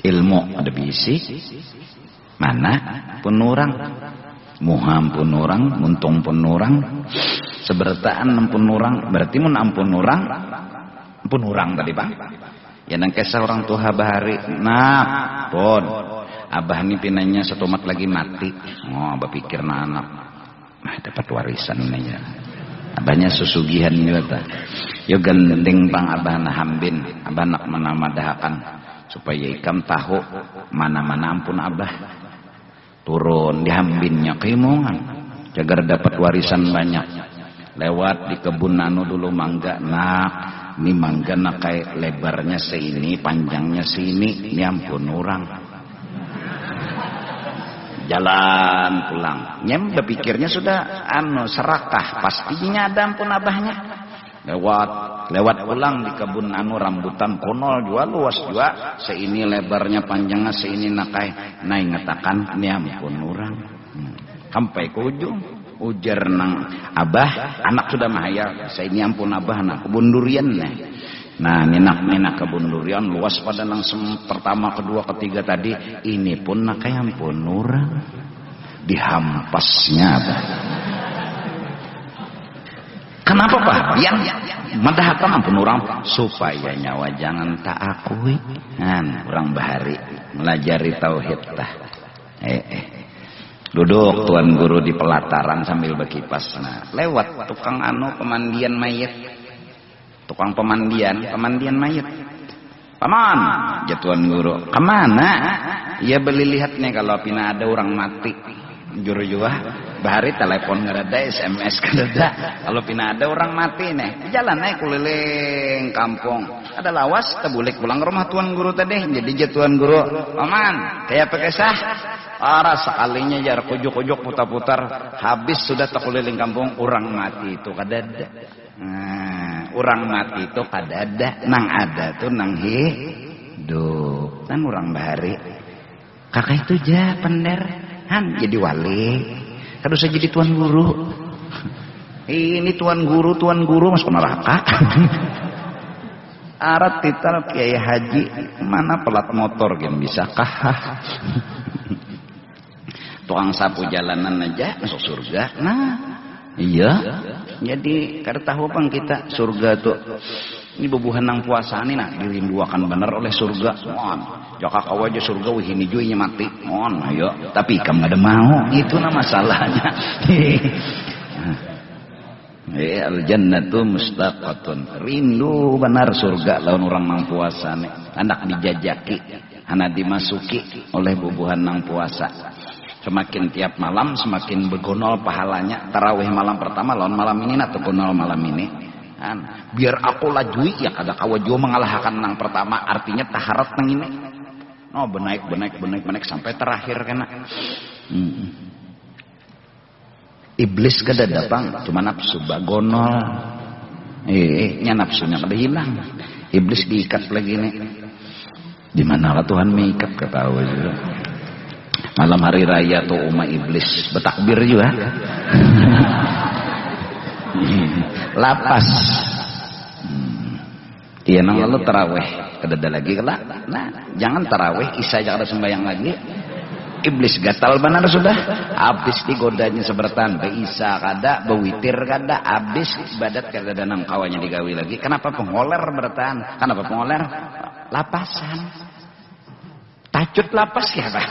Ilmu ada bisi mana pun orang muham pun orang muntung pun orang sebertaan pun orang berarti mun ampun orang tadi Bang ya nang kisah orang tua bahari nah pun abah ini pinanya setomat lagi mati abah pikir na anak dapat warisan ini ya abahnya susugihan juga yo gending Bang abah na hambin abah nak menamadahakan supaya ikam tahu mana-mana ampun abah turun dihambinnya keimongan jagar dapat warisan banyak lewat di kebun anu dulu mangga nak ini mangga nak kayak lebarnya seini panjangnya sini ini ampun orang jalan pulang nyem berpikirnya sudah serakah pastinya ada ampun abahnya lewat pulang di kebun anu rambutan konol jual luas juga seini lebarnya panjangnya seini nakai nah ingatakan ini ampun orang sampai ke ujung ujar nang abah anak sudah mahaya saya ini ampun abah nak kebun durian nah ninak kebun durian luas pada nang pertama kedua ketiga tadi ini pun nak ampun orang dihampasnya abah. Kenapa Pak? Yang madahkan ampun orang supaya nyawa jangan tak akui orang bahari melajari tauhid tah duduk tuan guru di pelataran sambil berkipas nah lewat tukang pemandian mayit tukang pemandian mayit paman ya tuan guru kemana ya beli lihat nih kalau pina ada orang mati juru juga bahari telepon nggak ada SMS nggak ada kalau pina ada orang mati nih jalan naik keliling kampung ada lawas tebulik pulang ke rumah tuan guru tadi jadi tuan guru paman kayak pakai sah arah sekalinya jar kujuk-kujuk putar-putar habis sudah terkeliling kampung orang mati itu kadada orang mati itu kadada nang ada tuh nang hidup kan orang bahari kakak itu aja pender jadi wali kan usah jadi tuan guru ini tuan guru masuk neraka arat titel kiai haji mana pelat motor yang bisakah tukang sapu jalanan aja masuk surga nah iya jadi kada tahu bang kita surga tuh ini bebuhan nang puasa ini nah dirinduakan benar oleh surga jaka kau aja surga wih ini juinya mati ayo tapi kamu ada mau itu nah masalahnya Al jannatu mustaqatun. Rindu benar surga lawan orang nang puasa nih. Anak dijajaki, anak dimasuki oleh bubuhan nang puasa. Semakin tiap malam semakin begonol pahalanya. Tarawih malam pertama lawan malam ini atau gonol malam ini. Biar aku lajui ya kada kawajo mengalahkan nang pertama, artinya taharat nang ini. Oh benaik sampai terakhir kena. Iblis kada datang, cuma nafsu bagonol. Nya nafsunya kada hilang. Iblis diikat lagi nih. Di mana Tuhan mengikat ketahu juga. Malam hari raya tuh umat iblis bertakbir juga. Lapas. Iya nang lalu taraweh kada ada lagi kelak. Nah, jangan taraweh isya jangan ada sembahyang lagi. Iblis gatal benar sudah. Habis digodanya sebertan be isya kada, bewitir kada, habis ibadat kada ada nang kawannya digawi lagi. Kenapa pengoler bertahan? Kenapa pengoler? Lapasan. Tacut lapas ya Pak.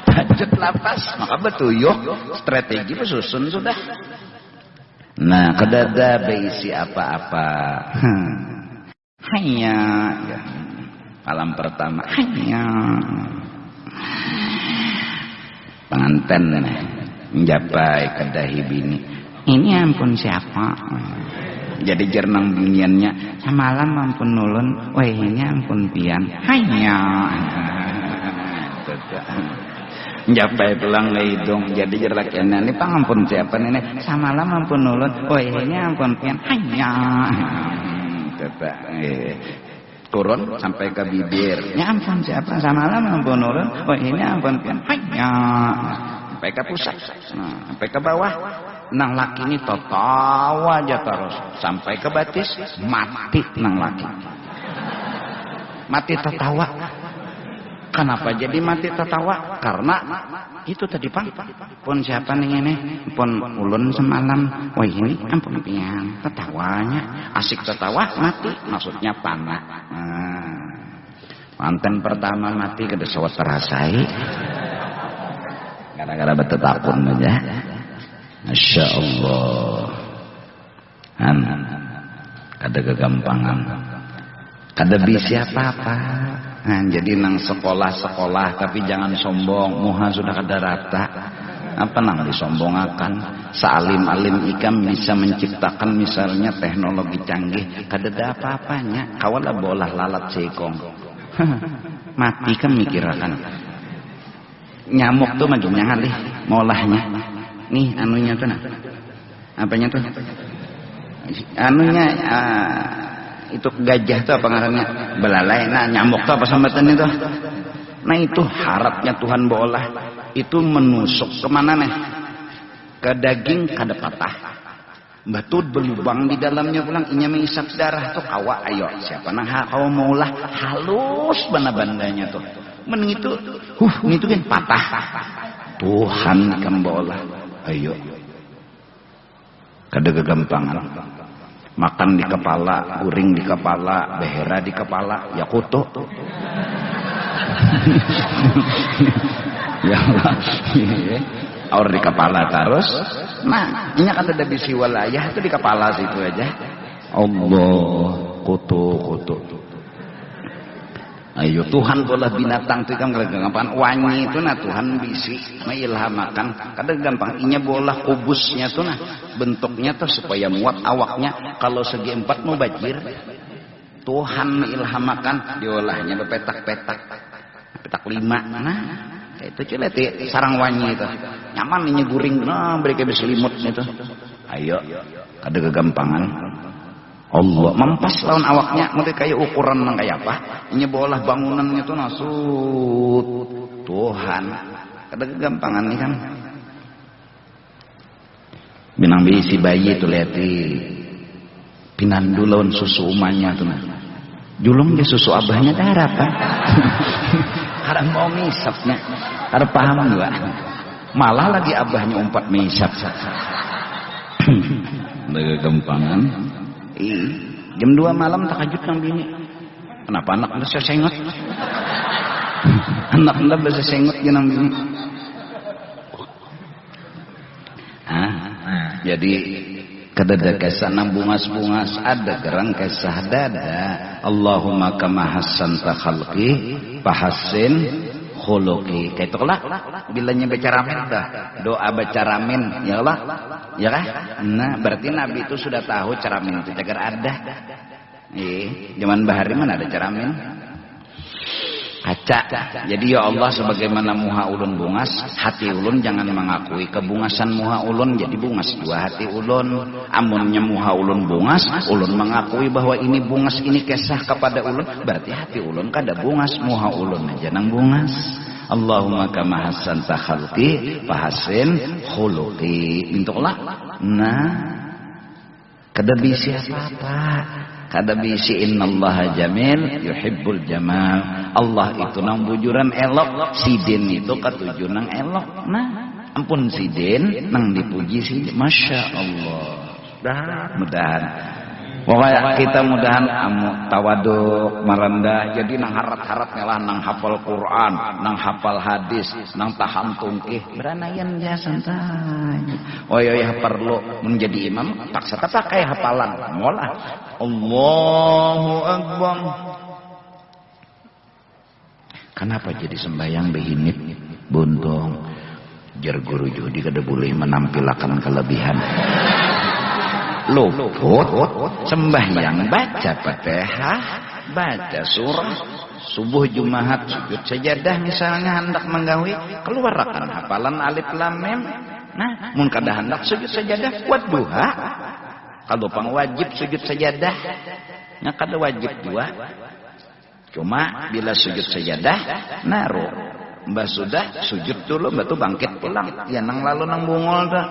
Tacut lapas, maka betuyuh strategi pesusun sudah. Nah, kada ada beisi apa-apa. Hanya ya. Malam pertama hanya pengantin menjapai kedahi bini. Ini ampun siapa? Jadi jernang biniannya semalam ampun nulun. Wah ini ampun pian. Hanya menjapai pulang hidung. Jadi jerakiannya ini pangampun siapa ini? Semalam ampun nulun. Wah ini ampun pian. Hanya turun sampai ke bibir. Ya ampun siapa samalam ampun nurun. Oh ini ampun pian. Hanya sampai ke pusat. Nah, sampai ke bawah. Nang laki ini tertawa aja terus sampai ke batis mati nang laki. Mati tertawa. Kenapa jadi mati tertawa? Karena itu tadi Pak. Pun siapa nih ini? Pun ulun semalam. Wah ini ampun pian. Tertawanya asik tertawa mati. Maksudnya panah. Manten pertama mati kada sawat terasai. Gara-gara betul takun aja. Masya Allah. Kada kegampangan. Kada bisa apa-apa. Nah, jadi nang sekolah tapi jangan sombong. Muha sudah kada rata. Apa nang disombongakan? Sealim-alim ikam bisa menciptakan misalnya teknologi canggih. Kada ada apa-apanya. Kawala bolah lalat sekong. Mati kan mikirakan. Nyamuk tuh majumnya ngalih. Molahnya. Nih anunya tuh nah. Apanya tuh? Anunya itu gajah tuh apa ngarannya? Belalai. Nah nyamuk tuh apa sambatan itu? Nah itu harapnya Tuhan bolah. Itu menusuk kemana nih? Ke daging kada patah. Batut berlubang di dalamnya pulang inya mengisap darah tuh kawa ayo siapa nah kawa maulah halus bana-bandanya tuh. Mending itu itu kan patah. Tuhan kan bolah. Ayo. Kada kegampangan. Makan di kepala, guring di kepala, behera di kepala, ya kutu. Ya Allah. Aur di kepala terus. Nah, ini kan ada bisi walayah itu di kepala situ aja. Allah, kutu. Ayo Tuhan bolah binatang itu kan gampang wangi itu nah Tuhan bisi mengilhamakan kadang gampang inya bolah kubusnya tuh nah bentuknya tuh supaya muat awaknya kalau segi 4 mau bajir Tuhan mengilhamakan diolahnya berpetak-petak petak 5 nah itu cileti sarang wangi itu nyaman inya guring nah mereka bisa selimut itu ayo ada kegampangan Allah mempas lawan awaknya mereka kayak ukuran nang kayak apa ini bolah bangunannya tuh nasut Tuhan ada kegampangan nih kan binang bisi bayi itu lihat di pinandu lawan susu umanya tuh nah julung dia susu abahnya darah apa kadang mau ngisapnya kada paham juga malah lagi abahnya umpat ngisap ada kegampangan. Jam 2 malam tahajud nang bini. Kenapa anak anda sesengot? Anak anda bisa sengot nang bini. Jadi Kadada kisah nang bungas-bungas ada gerang kisah dada. Allahumma kama hassanta khalqi fahassin khuluqi. Kayak itu lah bilanya baca ramin dah. Doa baca ramin ya Allah. Ya kah? Nah, berarti Nabi itu sudah tahu caramin itu cagar ada. Zaman bahari mana ada caramin? Kaca. Jadi ya Allah, sebagaimana muha ulun bungas, hati ulun jangan mengakui kebungasan muha ulun, jadi bungas dua hati ulun. Amunnya muha ulun bungas, ulun mengakui bahwa ini bungas, ini kisah kepada ulun, berarti hati ulun kada bungas, muha ulun aja nang bungas. Allahumma kama hassanta khalqi fahassin khuluqi. Intulah. Nah, kada bisi apa-apa. Kada bisi innallaha jamil yuhibbul jamal. Allah itu nang bujuran elok, sidin itu katuju nang elok. Nah, ampun sidin nang dipuji sidin. Masya Allah. Mudahan. Pokoknya kita mudahan tawaduk merendah, jadi nang harat-harat ngalah nang hafal Quran, nang hafal hadis, nang tahan tungkih beranayan ya santai. Oh ya perlu menjadi imam paksa pakai hafalan mola Allahu Akbar. Kenapa jadi sembahyang behinit buntong? Jar guru judi kada boleh menampilkan kelebihan. Luput sembahyang baca Fatihah, baca surah, subuh Jumaat sujud sajadah misalnya hendak menggawi, keluarkan hafalan alif lam mim. Nah, mun kada hendak sujud sajadah kuat duha. Kalau pang wajib sujud sajadah, nya kada wajib dua. Cuma bila sujud sajadah naruh. Mbah sudah sujud dulu, mbah tu bangkit pulang. Ya nang lalu nang bungol dah.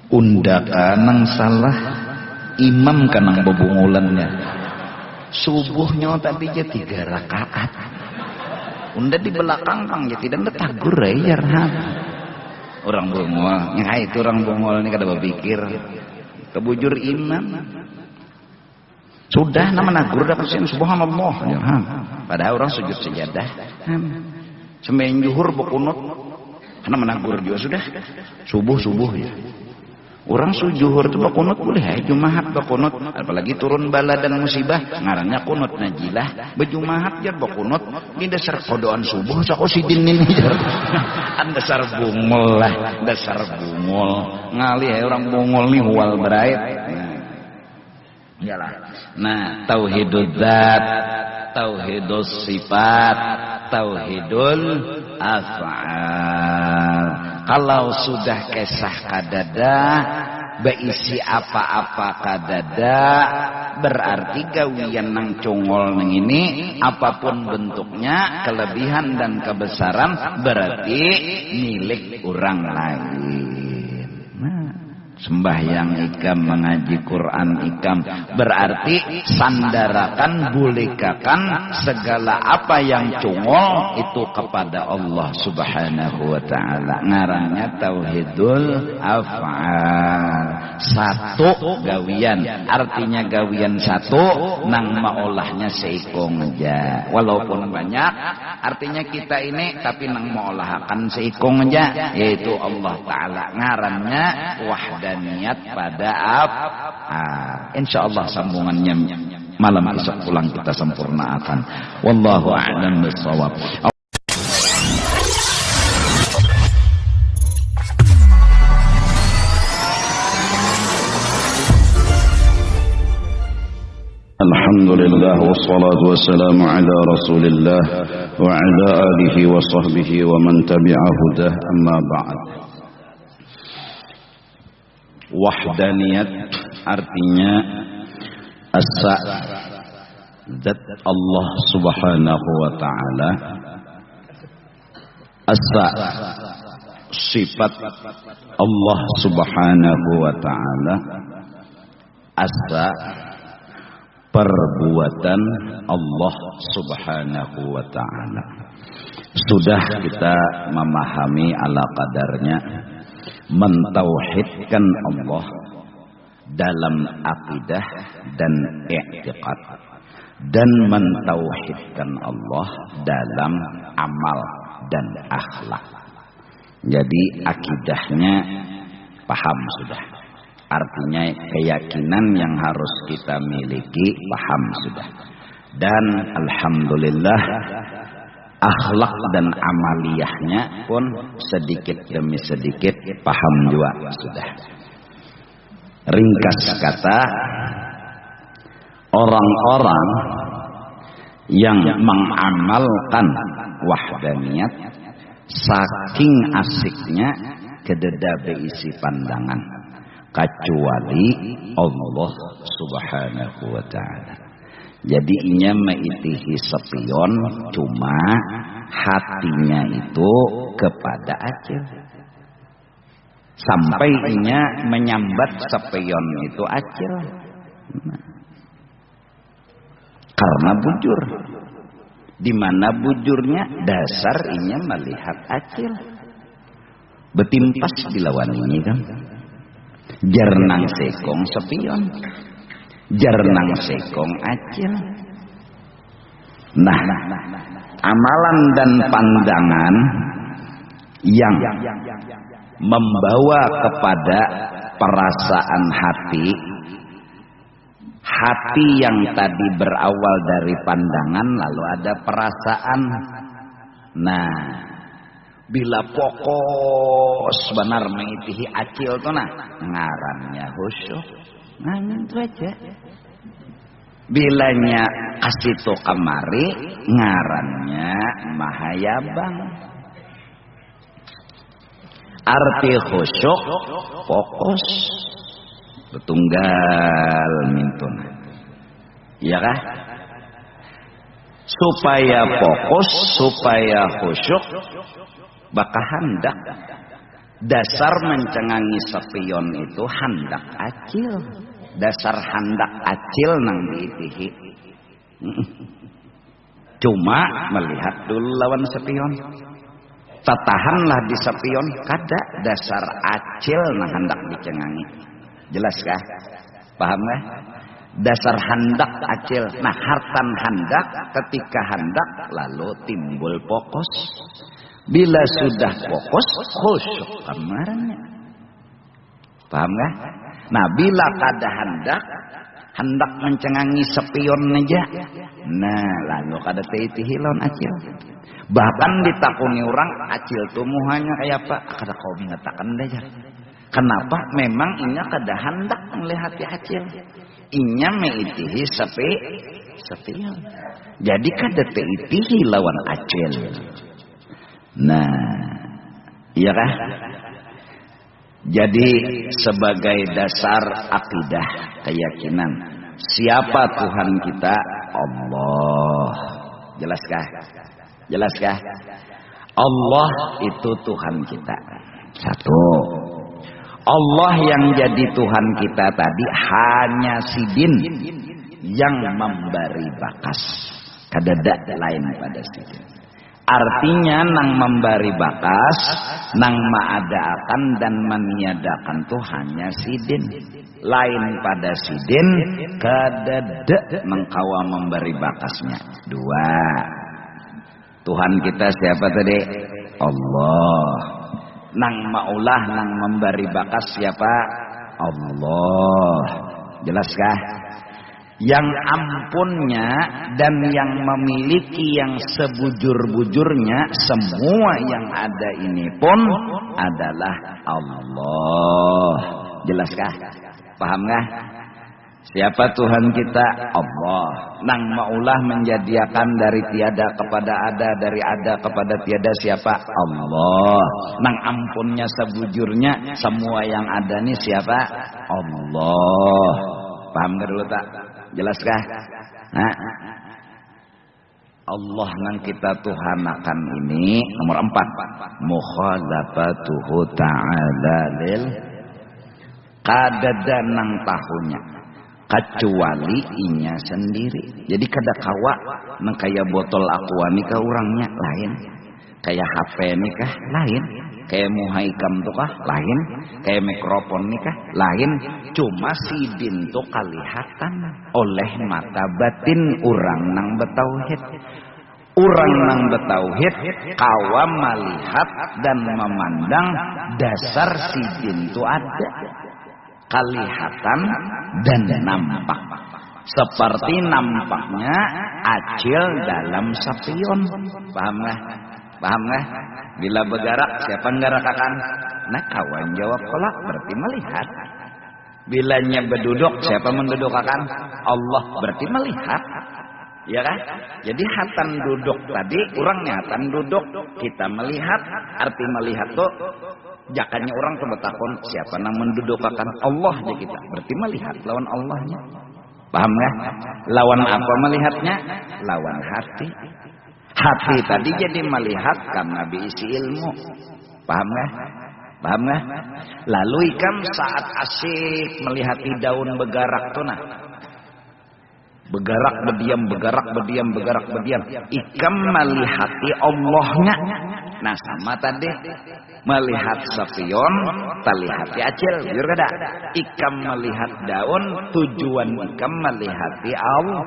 Undakan nang salah imam kanang bebungulannya subuhnya tadi je 3 rakaat unda di belakang kang je tidak tagur ya orang bungul nya itu orang bungul ini kada berpikir kebujur imam sudah nama nagur dapat sin subhanallah ya padahal orang sujud sajadah sembahyang zuhur bekunut karena menagur juga sudah subuh ya. Orang sujuhur itu bakunut boleh, Jumaat bakunut, apalagi turun bala dan musibah, ngarannya kunut najilah, bejumaat jar bakunut, ini dasar kodoan subuh, sako sidin ini jar, dasar bungol lah, dasar bungol, ngali orang bungol nih hual berait, iyalah, nah tauhidul dzat, tauhidul sifat, tauhidul af'al. Kalau sudah kisah kadada beisi apa-apa kadada berarti gawian nang congol nang ini apapun bentuknya kelebihan dan kebesaran berarti milik orang lain. Sembahyang ikam, mengaji Quran ikam, berarti sandarakan, bulikakan segala apa yang cungol itu kepada Allah subhanahu wa ta'ala. Ngarannya tauhidul af'al. Satu gawian, artinya gawian satu nang maolahnya seikong aja. Walaupun banyak, artinya kita ini tapi nang maolahkan seikong aja, yaitu Allah ta'ala. Ngarannya wahdaniyat pada insyaallah sambungannya malam esok pulang kita sempurnakan. Wallahu a'lam bishawab. Alhamdulillah wassalatu wassalamu ala Rasulillah wa ala alihi wa sahbihi wa man tabi'a hudah, amma ba'd. Wahdaniyat artinya asa zat Allah subhanahu wa ta'ala, asa sifat Allah subhanahu wa ta'ala, asa perbuatan Allah subhanahu wa ta'ala. Sudah kita memahami ala qadarnya, mentauhidkan Allah dalam akidah dan i'tiqad, dan mentauhidkan Allah dalam amal dan akhlak. Jadi akidahnya paham sudah. Artinya keyakinan yang harus kita miliki paham sudah. Dan alhamdulillah akhlak dan amaliyahnya pun sedikit demi sedikit paham juga sudah. Ringkas kata, orang-orang yang mengamalkan wahdaniyat saking asiknya kededa beisi pandangan kecuali Allah Subhanahu wa ta'ala. Jadi inya meitihi sepion, cuma hatinya itu kepada acil. Sampai inya menyambat sepion itu acil. Karena bujur. Di mana bujurnya? Dasar inya melihat acil. Betimpas dilawan ini kan. Jernang sekong sepion. Jernang sekong acil. Nah, amalan dan pandangan yang membawa kepada perasaan hati, hati yang tadi berawal dari pandangan lalu ada perasaan. Nah, bila pokos benar mengitihi acil tuh nah ngarannya khusyuk. Nah itu aja. Bilanya kasih tuh kamari ngarannya mahayabang. Arti khusyuk fokus betunggal mintun. Iya kah? Supaya fokus, supaya khusyuk baka handak. Dasar mencengangi sepion itu handak acil. Dasar handak acil nang diitihi. Cuma melihat dulu lawan sepion. Tatahanlah di sepion kada dasar acil nang hendak dicengangi. Jelas kah? Paham kah? Dasar hendak acil. Nah, hartan hendak ketika hendak lalu timbul fokus. Bila sudah fokus khusyuk kamarnya. Paham kah? Nah, bila kada hendak mencengangi sepion aja. Nah, lalu kada teitihi lawan acil. Bahkan ditakuni orang acil tumuhannya kayak apa? Kada kau mengatakan aja. Kenapa? Memang inya kada hendak melihat acil. Inya meitihi sepion. Jadi kada teitihi lawan acil. Nah, iya kah? Jadi sebagai dasar akidah keyakinan, siapa Tuhan kita? Allah. Jelaskah? Jelaskah? Allah itu Tuhan kita. Satu. Allah yang jadi Tuhan kita tadi hanya Sidin yang memberi bakas. Kadada lain pada Sidin. Artinya nang memberi bakas, nang maadakan dan meniadakan tuh hanya Sidin. Lain pada Sidin, kadada mengkawa memberi bakasnya. Dua. Tuhan kita siapa tadi? Allah. Nang maulah nang memberi bakas siapa? Allah. Jelaskah? Yang ampunnya dan yang memiliki yang sebujur-bujurnya semua yang ada ini pun adalah Allah. Jelaskah? Pahamkah? Siapa Tuhan kita? Allah. Nang maulah menjadikan dari tiada kepada ada, dari ada kepada tiada siapa? Allah. Nang ampunnya sebujurnya semua yang ada ini siapa? Allah. Paham gak dulu tak? Jelaskah? Nah, Allah nang kita tuhanakan ini nomor 4. Mukhalafatuhu ta'ala lil kadada nang tahunya kecuali inya sendiri. Jadi kada kawa nang kaya botol aqua nikah orangnya lain, kayak HP nikah lain, kayak muhaikam tuh kah lain, kayak mikrofon nikah lain. Cuma Sidin tuh kalihatan oleh mata batin orang nang betauhid. Urang nang betauhid kawa melihat dan memandang dasar sidin itu ada. Kalihatan dan nampak. Seperti nampaknya acil dalam sapion. Paham nggak? Paham nggak? Bila bergerak, siapa nggerakkan? Nah, kawan jawab kolak berarti melihat. Bilanya berduduk, siapa mendudukkan? Allah berarti melihat. Ya kan? Jadi hatan duduk tadi, orangnya hatan duduk, kita melihat. Arti melihat tuh, jakanya orang tuh bertakon, siapa nang mendudukkan? Allah aja kita. Berarti melihat lawan Allahnya. Paham nggak? Lawan apa melihatnya? Lawan hati. Hati tadi jadi melihat karena diisi ilmu. Paham nggak? Paham nggak? Lalu ikam saat asyik melihati daun bergerak tuh nah. Bergerak berdiam, bergerak berdiam, bergerak berdiam. Ikam melihati Allahnya. Nah sama tadi melihat sapion, terlihati acil, jujur kada? Ikam melihat daun, tujuan ikam melihati Allah.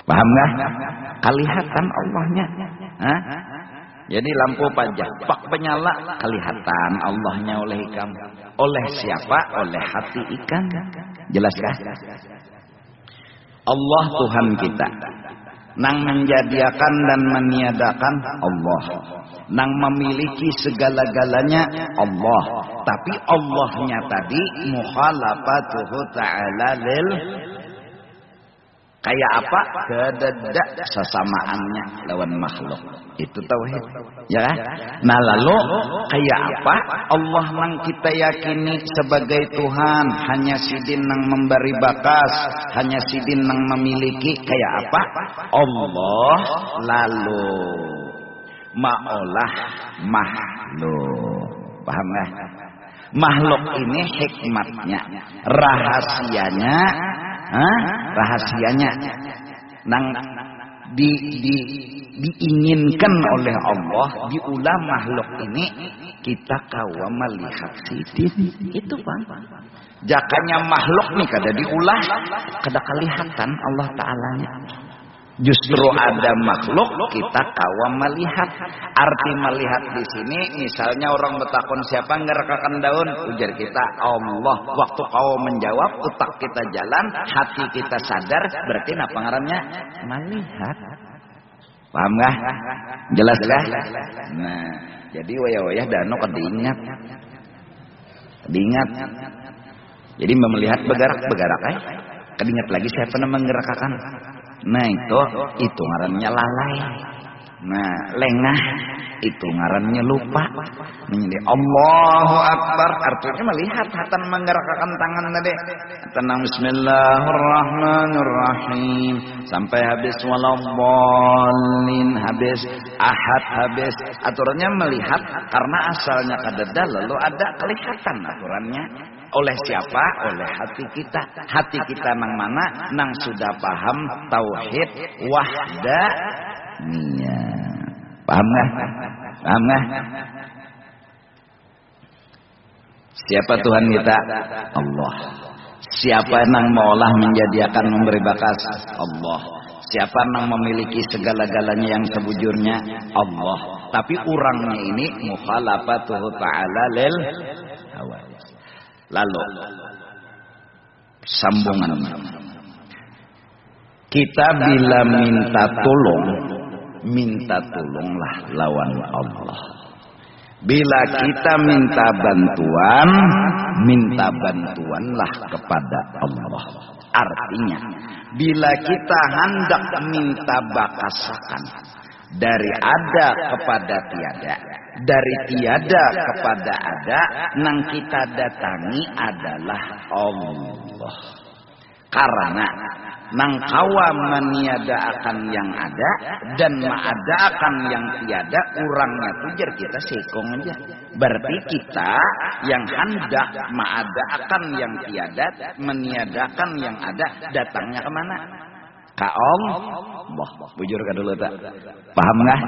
Paham nggak? Kelihatan Allahnya. Hah? Jadi lampu pajak, pak penyala, kelihatan Allahnya oleh ikam. Oleh siapa? Oleh hati ikan. Jelaskah? Allah Tuhan kita. Nang menjadikan dan meniadakan Allah. Nang memiliki segala-galanya Allah. Tapi Allahnya tadi mukhalafatuhu ta'ala lil. Kayak apa? Kedadak sesamaannya lawan makhluk. Itu tauhid. Ya. Nah lalu kayak apa? Allah nang kita yakini sebagai Tuhan. Hanya sidin nang memberi bakas. Hanya sidin nang memiliki. Kayak apa? Allah lalu ma'olah makhluk. Paham gak? Makhluk ini hikmatnya. Rahasianya. Rahasianya nang diinginkan oleh Allah diulah makhluk ini kita kawa melihat sidin itu bang. Jakanya makhluk nih kada diulah kada kelihatan Allah Ta'alanya. Justru ada makhluk kita kawa melihat. Arti melihat di sini misalnya orang bertakon siapa ngerekakan daun, ujar kita Allah. Waktu kau menjawab otak kita jalan, hati kita sadar, berarti apa ngarannya? Melihat. Paham gak? Jelas gak? Nah, jadi wayah-wayah dano kada diingat. Diingat. Jadi melihat bergerak kedingat lagi siapa yang menggerakkan. Nah itu ngarannya lalai. Nah lengah itu ngarannya lupa. Menjadi Allahu Akbar artinya melihat hatan menggerakkan tangan tadi. Tenang Bismillahirrahmanirrahim sampai habis waladdallin, habis ahad, habis aturannya melihat karena asalnya kadeda lalu ada kelihatan aturannya. Oleh siapa? Oleh hati kita. Hati kita nang mana? Nang sudah paham tauhid wahdaniyah. Paham nggak? Paham nggak? Siapa Tuhan kita? Allah. Siapa nang maulah menjadikan memberi bakas? Allah. Siapa nang memiliki segala-galanya yang sebujurnya? Allah. Tapi orangnya ini mukhalafatuhu ta'ala lil hawa. Lalu sambungan kita bila minta tolonglah lawan Allah. Bila kita minta bantuanlah kepada Allah. Artinya bila kita hendak minta bakasakan dari ada kepada tiada, dari tiada kepada ada, nang kita datangi adalah Allah. Karena nang kawa meniadakan yang ada dan mengadakan yang tiada, urangnya tujar kita sekong aja. Berarti kita yang hendak mengadakan yang tiada, meniadakan yang ada, datangnya kemana? Ka Allah. Bujur ka dulu tak? Paham nggak?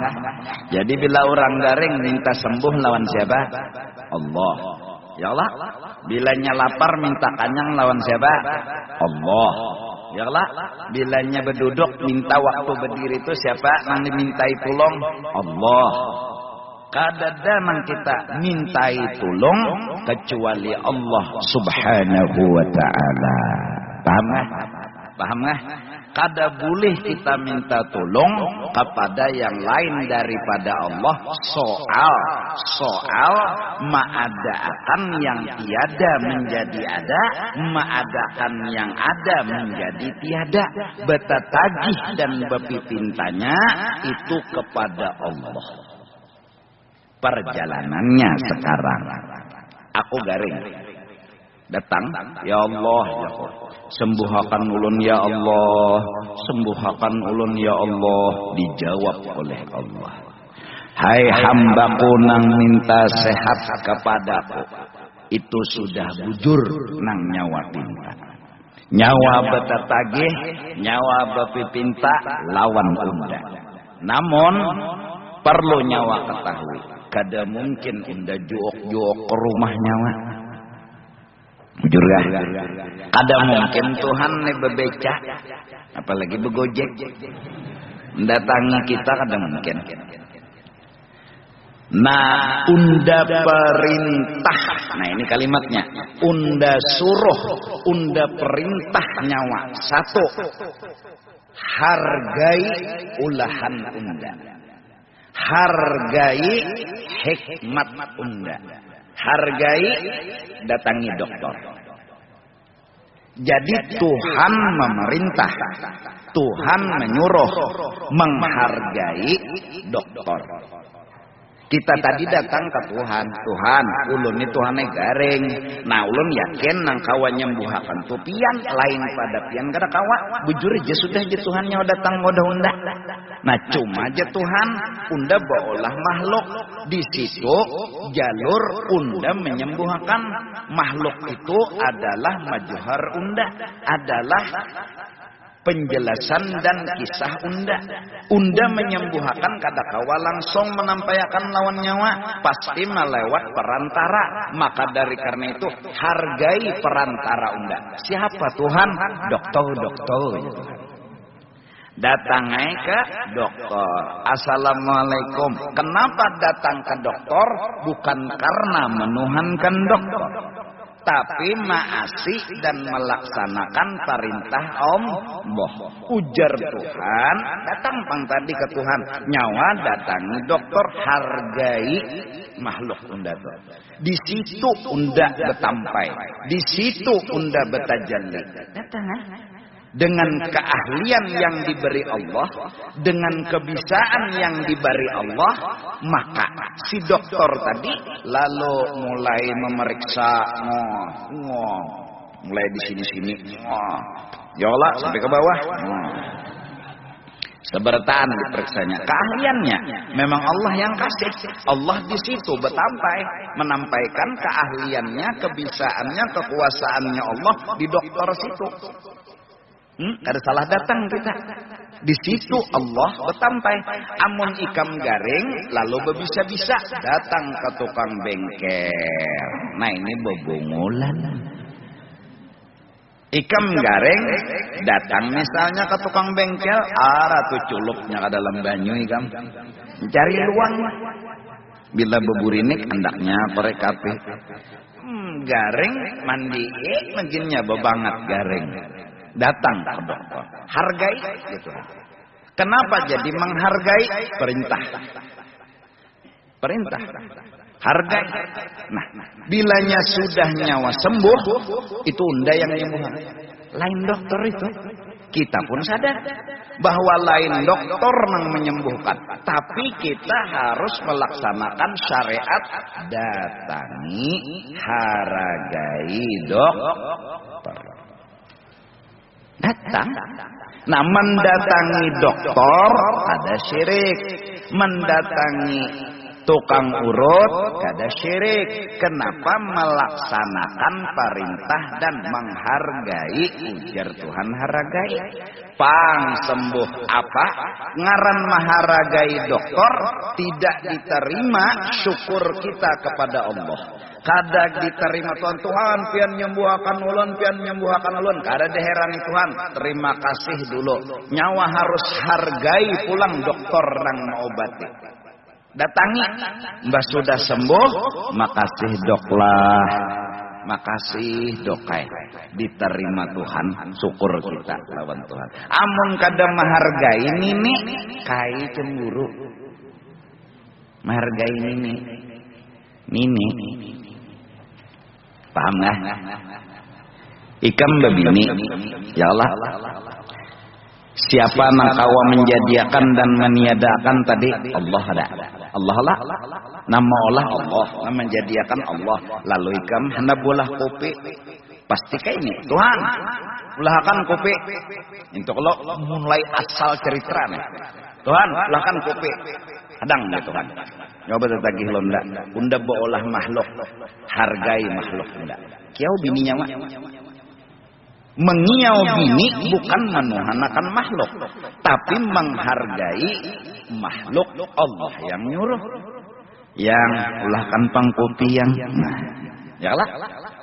Jadi bila orang garing minta sembuh lawan siapa? Allah. Ya Allah. Bilanya lapar minta kanyang lawan siapa? Allah. Yalah, bilanya berduduk minta waktu berdiri itu siapa yang dimintai tulung? Allah. Kadada mang kita mintai tulung kecuali Allah Subhanahu wa taala. Paham nggak? Paham nggak? Kada boleh kita minta tolong kepada yang lain daripada Allah soal mengadakan yang tiada menjadi ada, mengadakan yang ada menjadi tiada. Betatagih dan bepipintanya itu kepada Allah. Perjalanannya sekarang aku garing datang, ya Allah, ya Allah, sembuhakan ulun ya Allah, sembuhakan ulun ya Allah. Dijawab oleh Allah, hai hambaku nang minta sehat kepadaku, itu sudah bujur nang nyawa pinta. Nyawa betatagih, nyawa bepipinta lawan unda. Namun perlu nyawa ketahui, kada mungkin unda juok-juok ke rumah nyawa. Jujur ya, kada mungkin Tuhan nih bebeca, apalagi begojek, mendatangi kita kada mungkin. Nah, unda perintah, nah ini kalimatnya, unda suruh, unda perintah nyawa. Satu, hargai ulahan unda, hargai hikmat unda, hargai datangi dokter. Jadi Tuhan memerintah, Tuhan menyuruh menghargai dokter. Kita tadi datang ke Tuhan, Tuhan, ulun ini Tuhannya garing. Nah, ulun yakin nang kawa nyembuhakan tu pian lain pada pian kada kawa. Bujur aja sudah je Tuhannya datang ngodah unda. Nah, cuma aja Tuhan unda baolah makhluk. Di situ jalur unda menyembuhakan makhluk itu adalah majuhar unda, adalah penjelasan dan kisah unda. Unda menyembuhakan kadakawa langsung menampaikan lawan nyawa, pasti melewat perantara. Maka dari karena itu hargai perantara unda. Siapa Tuhan? Dokter. Datang ke dokter. Assalamualaikum. Kenapa datang ke dokter? Bukan karena menuhankan dokter, tapi maasih dan melaksanakan perintah Allah. Ujar Tuhan, datang pang tadi ke Tuhan, nyawa datangi dokter, hargai makhluk unda tu. Di situ unda betampai, di situ unda betajalli. Datang dengan keahlian yang diberi Allah, dengan kebisaan yang diberi Allah, maka si dokter tadi lalu mulai memeriksa, mulai di sini, yola sampai ke bawah, sebertaan diperiksanya. Keahliannya memang Allah yang kasih. Allah di situ betampai menampaikan keahliannya, kebisaannya, kekuasaannya Allah di dokter situ. Kada salah datang kita. Di situ Allah betampai. Amun ikam garing lalu bebisa-bisa datang ke tukang bengkel. Nah ini bebungulan. Ikam garing datang misalnya ke tukang bengkel, tuh culupnya ke dalam banyu ikam. Mencari luang. Bila beburinik hendaknya perekapi. Garing mandi mungkinnya bebangat garing. Datang ke dokter, hargai gitu. Kenapa jadi menghargai? Perintah, hargai. Nah, bilanya sudah nyawa sembuh, itu unda yang menyembuhkan. Lain dokter itu. Kita pun sadar bahwa lain dokter yang menyembuhkan, tapi kita harus melaksanakan syariat. Datangi, hargai dokter. Datang. Nah, mendatangi dokter ada syirik. Mendatangi tukang urut ada syirik. Kenapa? Melaksanakan perintah dan menghargai. Ujar Tuhan hargai. Pang sembuh apa? Ngaran menghargai dokter tidak diterima syukur kita kepada Allah. Kada diterima Tuhan. Tuhan pian nyembuhakan ulun. Kada diherani Tuhan. Terima kasih dulu. Nyawa harus hargai pulang dokter nang mengobati. Datangi, mbah sudah sembuh, makasih dok lah. Makasih dokai. Diterima Tuhan, syukur kita lawan Tuhan. Amun kada menghargai ini kai cemburu. Menghargai ini. Paham nggak? Ikam babini, ya Allah. Siapa nangkawa menjadikan dan meniadakan tadi Allah ada. Allah lah. Nama Allah menjadikan Allah. Lalu ikam hendak bolah kopi. Pasti kayak ini. Tuhan, ulahkan kopi. Itu kalau mulai asal cerita nih. Tuhan, ulahkan kopi. Adang ya Tuhan. Nyoba tetagih londa. Unda beolah makhluk. Hargai makhluk unda. Kiau bininya mah. Mengiau bini bukan menuhanakan makhluk. Tapi menghargai makhluk Allah yang nyuruh. Yang ulahkan pangkopi yang. Nah, ya lah.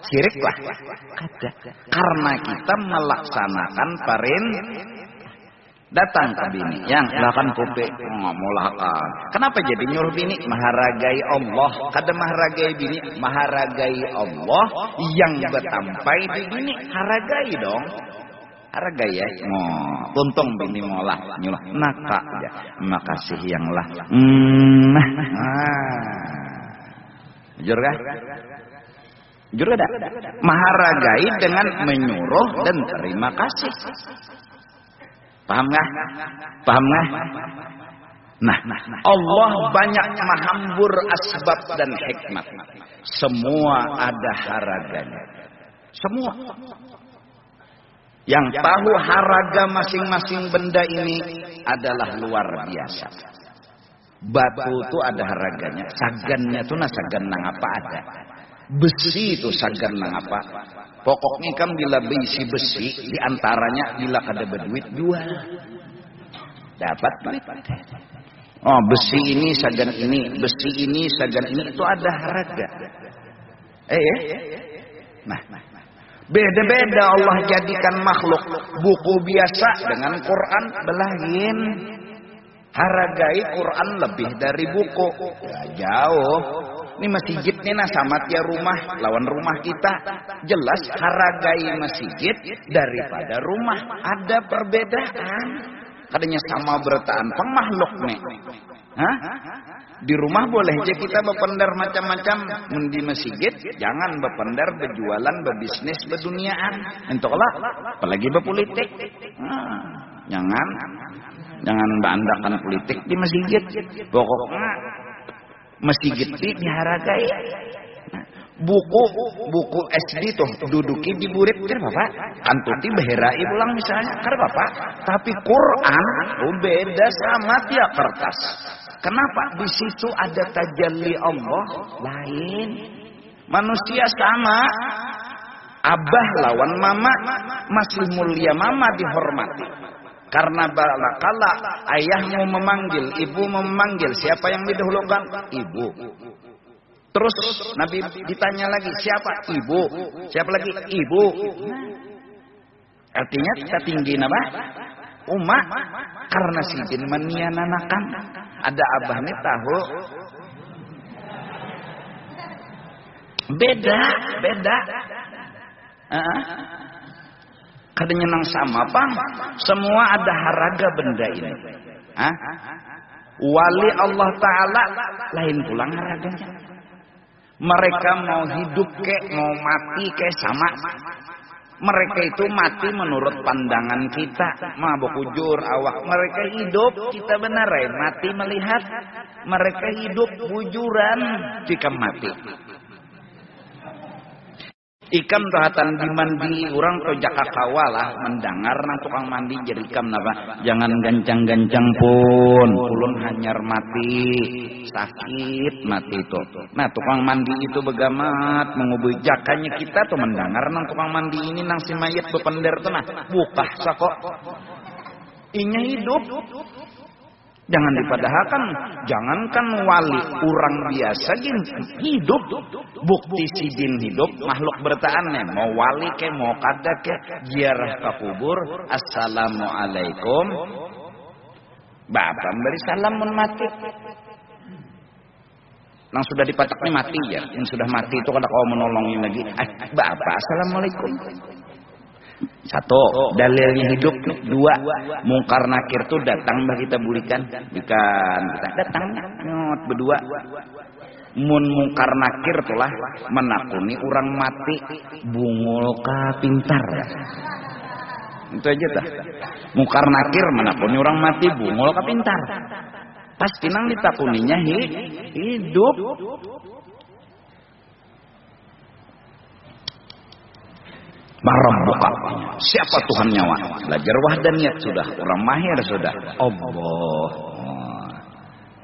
Syirik lah. Karena kita melaksanakan datang ke bini yang ulahkan kopi mulahkan. Kenapa jadi nyuruh bini? Menghargai Allah. Kada menghargai bini, menghargai Allah yang bertampai di bini. Hargai dong. Hargai ya. Untung bini molah nyulah naka aja. Makasih yang lah. Jujur kah? Jujur ada. Menghargai dengan menyuruh dan terima kasih. Paham nggak? Nah, Allah banyak menghambur asbab dan hikmat. Semua ada haraganya. Semua. Yang tahu haraga masing-masing benda ini adalah luar biasa. Batu itu ada haraganya. Sagannya itu sagan nang apa ada. Besi itu sagan nang apa. Pokoknya kan bila besi diantaranya bila kada berduit jual. Dapat duit. Oh besi ini sagan ini itu ada harga. Nah, beda-beda Allah jadikan makhluk. Buku biasa dengan Quran belahin. Hargai Quran lebih dari buku. Ya, jauh. Ini masjid nih sama tiap rumah lawan rumah kita. Jelas hargai masjid daripada rumah. Ada perbedaan. Kadanya sama bertaan pengmakhluk nih. Hah? Di rumah boleh aja kita berpendar macam-macam. Di masjid jangan berpendar, berjualan, berbisnis, berduniaan. Entahlah, apalagi berpolitik. Jangan berandakan politik di masjid. Pokoknya masjid dihargai. Buku SD tuh duduki di burit kan Bapak. Antuti beherai pulang misalnya kan Bapak. Tapi Quran beda sama tiap kertas. Kenapa? Di situ ada tajalli Allah lain. Manusia sama. Abah lawan mama masih mulia mama dihormati. Karena balakala ayahmu memanggil, ibu memanggil, siapa yang didahulukan? Ibu. Terus Nabi ditanya lagi, siapa? Ibu. Siapa lagi? Ibu. Artinya kita tinggi nama umat karena sidin meniananakan. Ada abahnya tahu. Beda. Kadanya nang sama Bang. Semua ada haraga benda ini. Wali Allah Ta'ala lain pulang haraganya. Mereka mau hidup mau mati sama. Mereka itu mati menurut pandangan kita. Mabuk ujur awak. Mereka hidup kita benar mati melihat. Mereka hidup bujuran jika mati. Ikam tuhatan dimandi orang to jaka kawalah mendengar nang tukang mandi jadi ikam napa jangan gancang-gancang pun ulun hanyar mati sakit mati itu. Nah tukang mandi itu begamat mengubui jakanya kita tuh mendengar nang tukang mandi ini nang si mayat bepender tuh nah bukah sakok inya hidup Jangan dipadahakan, jangankan wali orang biasa gin hidup, bukti sidin hidup makhluk bertahannya, mau wali ke mau kada ke ziarah ke kubur, assalamualaikum, bapak beri salam mun mati. Nang sudah dipataknya mati ya, yang sudah mati itu kada kau menolongin lagi, bapak assalamualaikum. Satu, dalilnya hidup. Dua, mungkar nakir tuh datang bah kita bulikan, bukan kita datang nyot berdua. Mun mungkar nakir tulah menakuni orang mati bungul ka pintar. Itu aja dah. Mungkar nakir menakuni orang mati bungul ka pintar. Pasti nang ditakuninya hidup. Marabbuka, siapa Tuhan nyawa? Belajar wahdaniyat sudah, orang mahir sudah. Allah.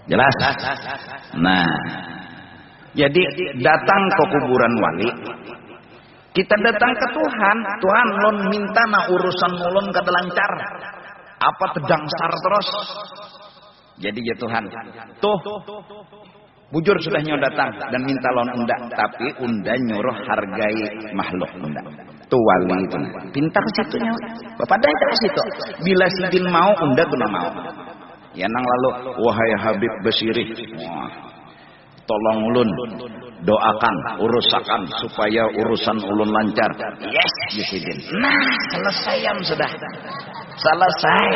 Jelas? Nah, jadi datang ke kuburan wali, kita datang ke Tuhan. Tuhan lon minta na urusan mulun kada lancar. Apa tedangsar terus? Jadi ya Tuhan, tuh bujur sudah nyo datang dan minta lon unda, tapi unda nyuruh hargai makhluk unda. Tuh wali itu pintar situnya. Bapak dah ke situ. Bila sidin mau unda guna mau. Ya nang lalu wahai Habib Basiri, tolong ulun doakan urusakan supaya urusan ulun lancar. Yes, sidin. Nah, selesai sudah. Selesai.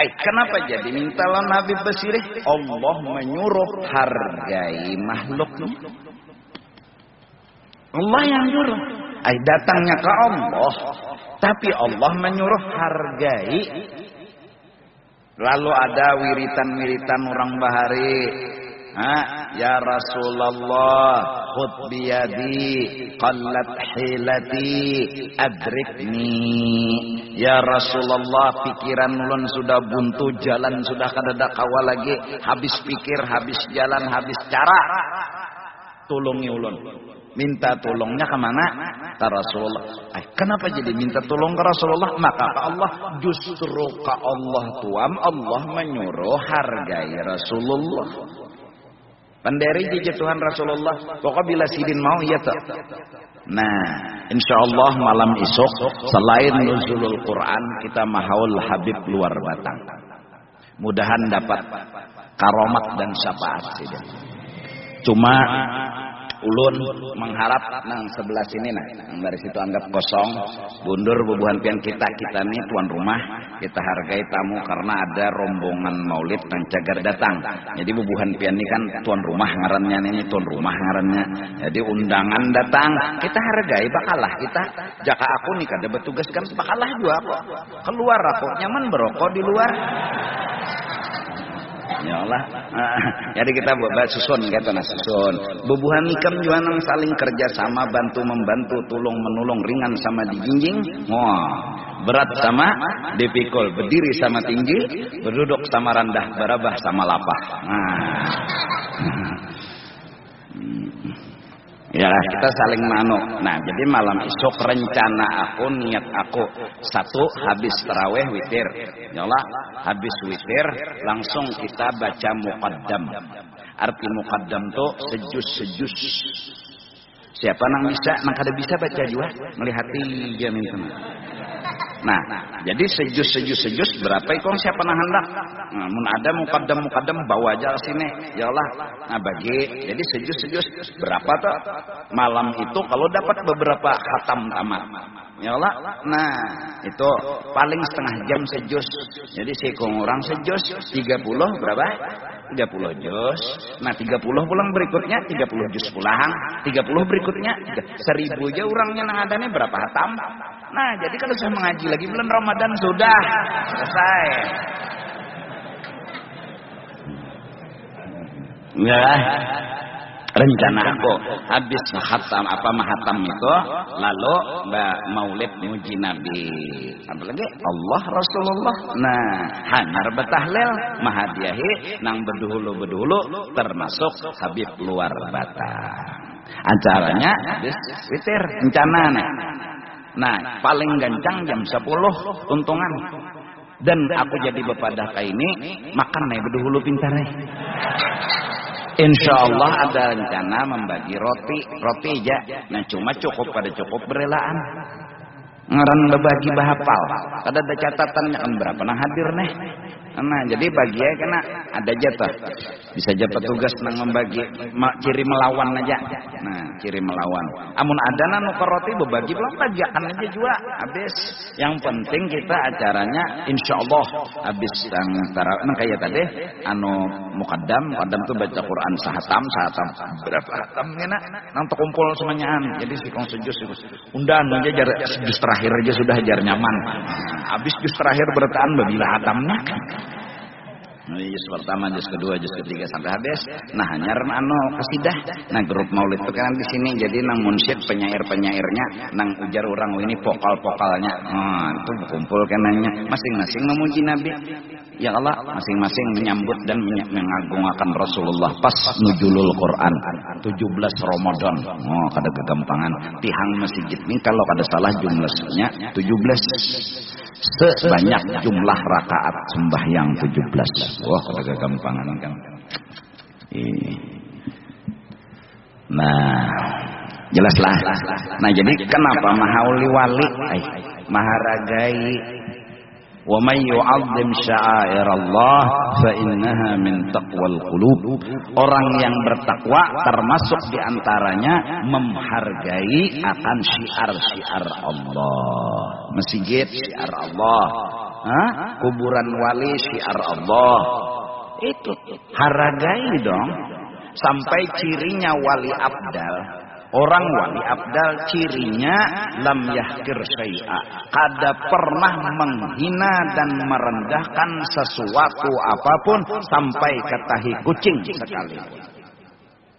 Kenapa jadi minta lawan Habib Basiri? Allah menyuruh hargai makhluknya. Allah yang nyuruh. Datangnya ke Allah, tapi Allah menyuruh hargai. Lalu ada wiritan-wiritan orang bahari. Ya Rasulullah, khud biyadi, qallat hilati, adrikni. Ya Rasulullah, pikiran ulun sudah buntu, jalan sudah kadada kawa lagi, habis pikir, habis jalan, habis cara. Tulungi ulun. Minta tolongnya kemana? Ke Rasulullah. Kenapa jadi minta tolong ke Rasulullah? Maka ke Allah, justru ke Allah tuam, Allah menyuruh hargai Rasulullah. Penderi jadi Tuhan Rasulullah. Pokoknya bila sidin mau ya tak. Nah, insya Allah malam esok selain nuzulul Quran kita mahaul Habib luar batang. Mudahan dapat karomat dan syafaat sidin. Cuma ulun mengharap nang sebelah sini dari situ anggap kosong, bundur bubuhan pian kita nih tuan rumah, kita hargai tamu karena ada rombongan maulid nang cagar datang. Jadi bubuhan pian ini kan tuan rumah ngarannya, ini tuan rumah ngarannya. Jadi undangan datang, kita hargai bakalah kita. Jaka aku nih kada bertugas kan bakalah juga aku. Keluar aku nyaman berokok di luar. Ya Allah. Jadi kita buat susun gitu nah susun. Bubuhan ikam juga nang saling kerjasama, bantu membantu, tulung menolong, ringan sama dijinjing, berat sama dipikul, berdiri sama tinggi, berduduk sama rendah, barabah sama lapah. Ya kita saling manuk. Nah jadi malam esok rencana aku, niat aku, satu habis taraweh witir, ya Allah, habis witir langsung kita baca muqaddam. Arti muqaddam tuh sejus. Siapa nang bisa, nang kada bisa baca juga, melihati jamin teman. Nah, jadi sejus berapa ikon siapa nang hendak? Mun ada muqaddam bawa aja sini, ya Allah. Nah, bagi jadi sejus berapa tuh? Malam itu kalau dapat beberapa khatam tamat. Ya Allah. Nah, itu paling setengah jam sejus. Jadi sekong orang sejus 30 berapa? 30 juz. Nah 30 pulang berikutnya 30 juz pulang. 30 berikutnya 1000 aja orangnya nang adanya berapa hatam. Nah jadi kalau saya mengaji lagi bulan Ramadan sudah selesai. Ya, rencana aku habis mahatam itu lalu Mbak Maulid muji Nabi apalagi Allah Rasulullah. Nah hanar betahlil mahadiahi nang berduhulu termasuk Habib luar batang. Acaranya habis witir rencana nih. Nah paling gancang jam 10 untungan. Dan aku jadi bepadah kayak ini, makan nih beduhulu pintar nih. Insya Allah ada rencana membagi roti aja. Nah cuma cukup berelaan. Ngaran berbagi bahapal. Kada ada catatannya kan berapa nang hadir nih. Nah jadi bagian kena ada jatah. Bisa aja petugas nang membagi ciri melawan aja. Nah ciri melawan. Amun ada nanu roti berbagi belum bagian aja juga. Habis. Yang penting kita acaranya insya Allah habis antara nang kayak tadi anu mukaddam tuh baca Quran sahatam berapa hatam ngena nang kumpul semuanyaan. Jadi si kong sejus undan aja jar jus terakhir aja sudah jar nyaman. Habis jus terakhir bertaan babila hatamnya. Juz pertama, juz kedua, juz ketiga sampai habis. Nah, hanya anu kasidah. Nah, grup Maulid itu kan di sini jadi nang munsyid penyair-penyairnya, nang ujar orang ini vokal-vokalnya. Itu berkumpul kenanya masing-masing memuji Nabi. Ya Allah, masing-masing menyambut dan mengagungkan Rasulullah pas nuzulul Quran 17 Ramadan. Kada kegampangan. Tihang masjid ini kalau kada salah jumlahnya 17. Sebanyak jumlah rakaat sembahyang 17. Wah, kada kegampangan kan. Nah, jelaslah. Nah, jadi kenapa mahauli wali? Maharagai wa may yu'azzim sya'airallah fa innaha min taqwal qulub. Orang yang bertakwa termasuk diantaranya menghargai akan syiar-syiar Allah. Masjid syiar Allah, kuburan wali syiar Allah. Itu hargai dong. Sampai cirinya wali abdal. Orang wali abdal cirinya lam yahkir syai'a, kada pernah menghina dan merendahkan sesuatu apapun sampai ke tahi kucing sekali.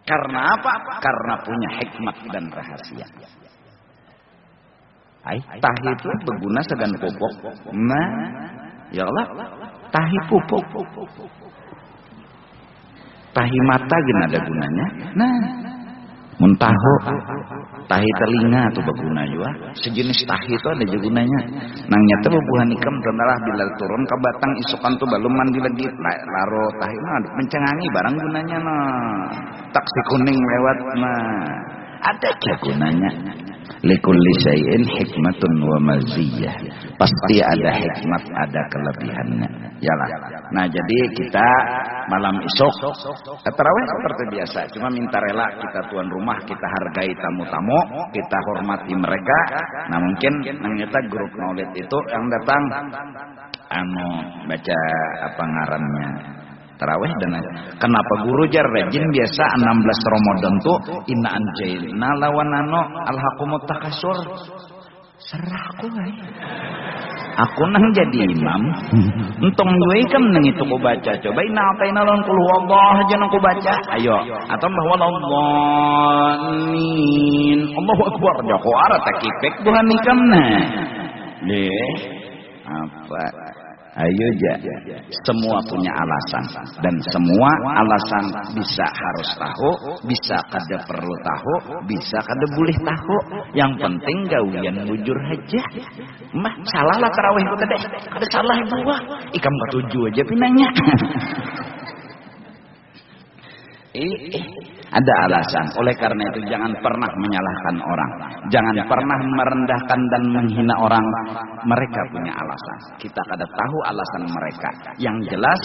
Karena apa? Karena punya hikmat dan rahasia. Tahi itu berguna segan pupuk. Nah, ya Allah, tahi pupuk. Tahi mata gini ada gunanya. Nah, muntahu tahi telinga tuh berguna juga. Sejenis tahi itu ada juga gunanya. Nang nyata bubuhan ikam telah bila turun ke batang isukan tuh belum mandi lagi laro tahi mencengangi barang gunanya taksi kuning lewat ada aja gunanya. Likulli syai'in hikmatun wa maziyah. Pasti ada hikmat, ada kelebihannya. Yalah. Nah, jadi kita malam esok tarawih seperti biasa, cuma minta rela kita tuan rumah, kita hargai tamu-tamu, kita hormati mereka. Nah, mungkin ternyata grup Maulid itu yang datang baca apa ngarannya? Tarawih dan kenapa guru jar rajin biasa 16 Ramadan tuh inna anjailna lawanano alhaqumut takasur. Serah aku aku nang jadi imam entong gue kan nang itu ku baca coba inna ataina lawan qul huwallah aja nang ku baca ayo atau bahwa Allahin Allahu akbar jako ara takipek buhan nikamna deh apa. Ayo ja, semua punya alasan dan semua alasan bisa harus tahu, bisa kada perlu tahu, bisa kada boleh tahu. Yang penting gawian bujur aja. Mah salah lah tarawih itu tadi, kada salah gua. Ikam ketuju aja pinanya. Ada alasan. Oleh karena itu jangan pernah menyalahkan orang, jangan pernah merendahkan dan menghina orang. Mereka punya alasan, kita kada tahu alasan mereka. Yang jelas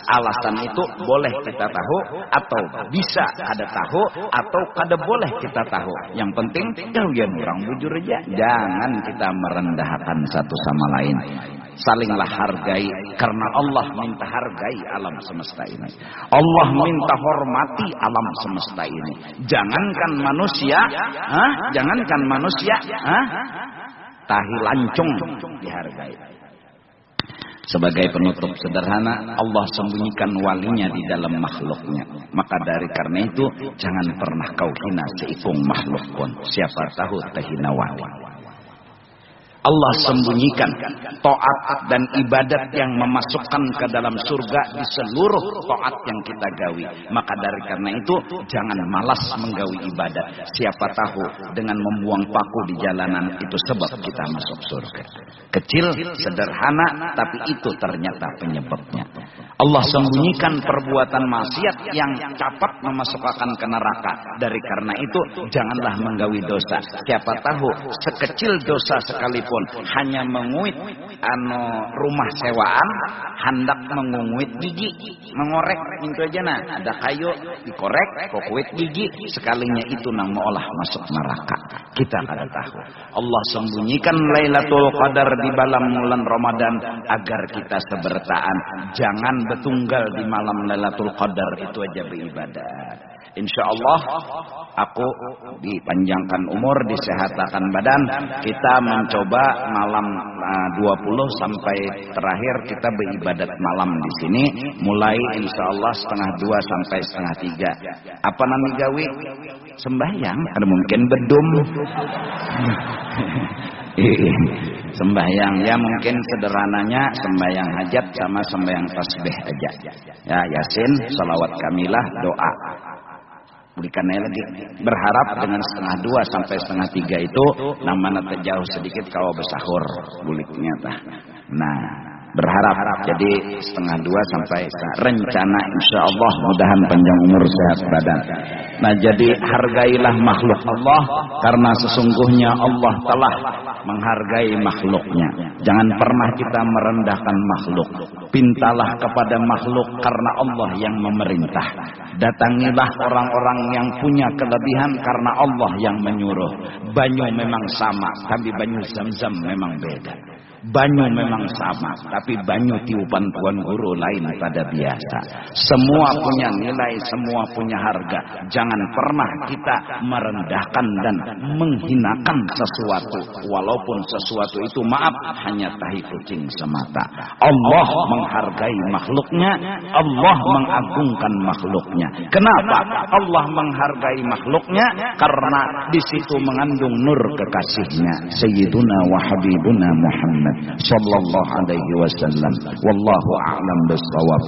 alasan itu boleh kita tahu atau bisa kada tahu atau kada boleh kita tahu. Yang penting gawian orang bujur aja. Jangan kita merendahkan satu sama lain. Salinglah hargai, karena Allah minta hargai alam semesta ini. Allah minta hormati alam semesta ini. Jangankan manusia, tahi lancung dihargai. Sebagai penutup sederhana, Allah sembunyikan walinya di dalam makhluknya. Maka dari karena itu, jangan pernah kau hina seipung makhluk pun. Siapa tahu terhina wali. Allah sembunyikan taat dan ibadat yang memasukkan ke dalam surga di seluruh taat yang kita gawi. Maka dari karena itu jangan malas menggawi ibadat. Siapa tahu dengan membuang paku di jalanan itu sebab kita masuk surga. Kecil, sederhana, tapi itu ternyata penyebabnya. Allah sembunyikan perbuatan maksiat yang cepat memasukkan ke neraka. Dari karena itu janganlah menggawi dosa. Siapa tahu sekecil dosa sekalipun hanya menguit rumah sewaan, hendak mengunguit gigi, mengorek itu aja nah, ada kayu dikorek, kokuit gigi, sekalinya itu nang meolah masuk neraka. Kita kada tahu. Allah sembunyikan Lailatul Qadar di dalam bulan Ramadan agar kita sebertaan. Jangan bertunggal di malam Lailatul Qadar, itu aja beribadah. Insyaallah aku dipanjangkan umur, disehatakan badan, kita mencoba malam 20 sampai terakhir kita beribadat malam di sini, mulai insyaallah 1:30 sampai 1:30. Apa namanya gawi? Sembahyang, ada mungkin bedum. Sembahyang ya mungkin sederhananya sembahyang hajat sama sembahyang tasbih aja. Ya Yasin, salawat kamilah, doa. Berikannya lagi. Berharap dengan 1:30 sampai 1:30 itu namanya terjauh sedikit kalau bersahur buliknya tah. Nah, berharap jadi 1:30 sampai rencana insyaallah mudahan panjang umur sehat badan. Nah, jadi hargailah makhluk Allah karena sesungguhnya Allah telah menghargai makhluknya. Jangan pernah kita merendahkan makhluk. Pintalah kepada makhluk karena Allah yang memerintah. Datangilah orang-orang yang punya kelebihan karena Allah yang menyuruh. Banyu memang sama, tapi banyu Zam-Zam memang beda. Banyu memang sama, tapi banyu tiupan Tuan Guru lain pada biasa. Semua punya nilai, semua punya harga. Jangan pernah kita merendahkan dan menghinakan sesuatu, walaupun sesuatu itu maaf hanya tahi kucing semata. Allah menghargai makhluknya, Allah mengagungkan makhluknya. Kenapa Allah menghargai makhluknya? Karena di situ mengandung nur kekasihnya, Sayyiduna wa Habibuna Muhammad sallallahu alaihi wasallam. Wallahu a'lam bissawab.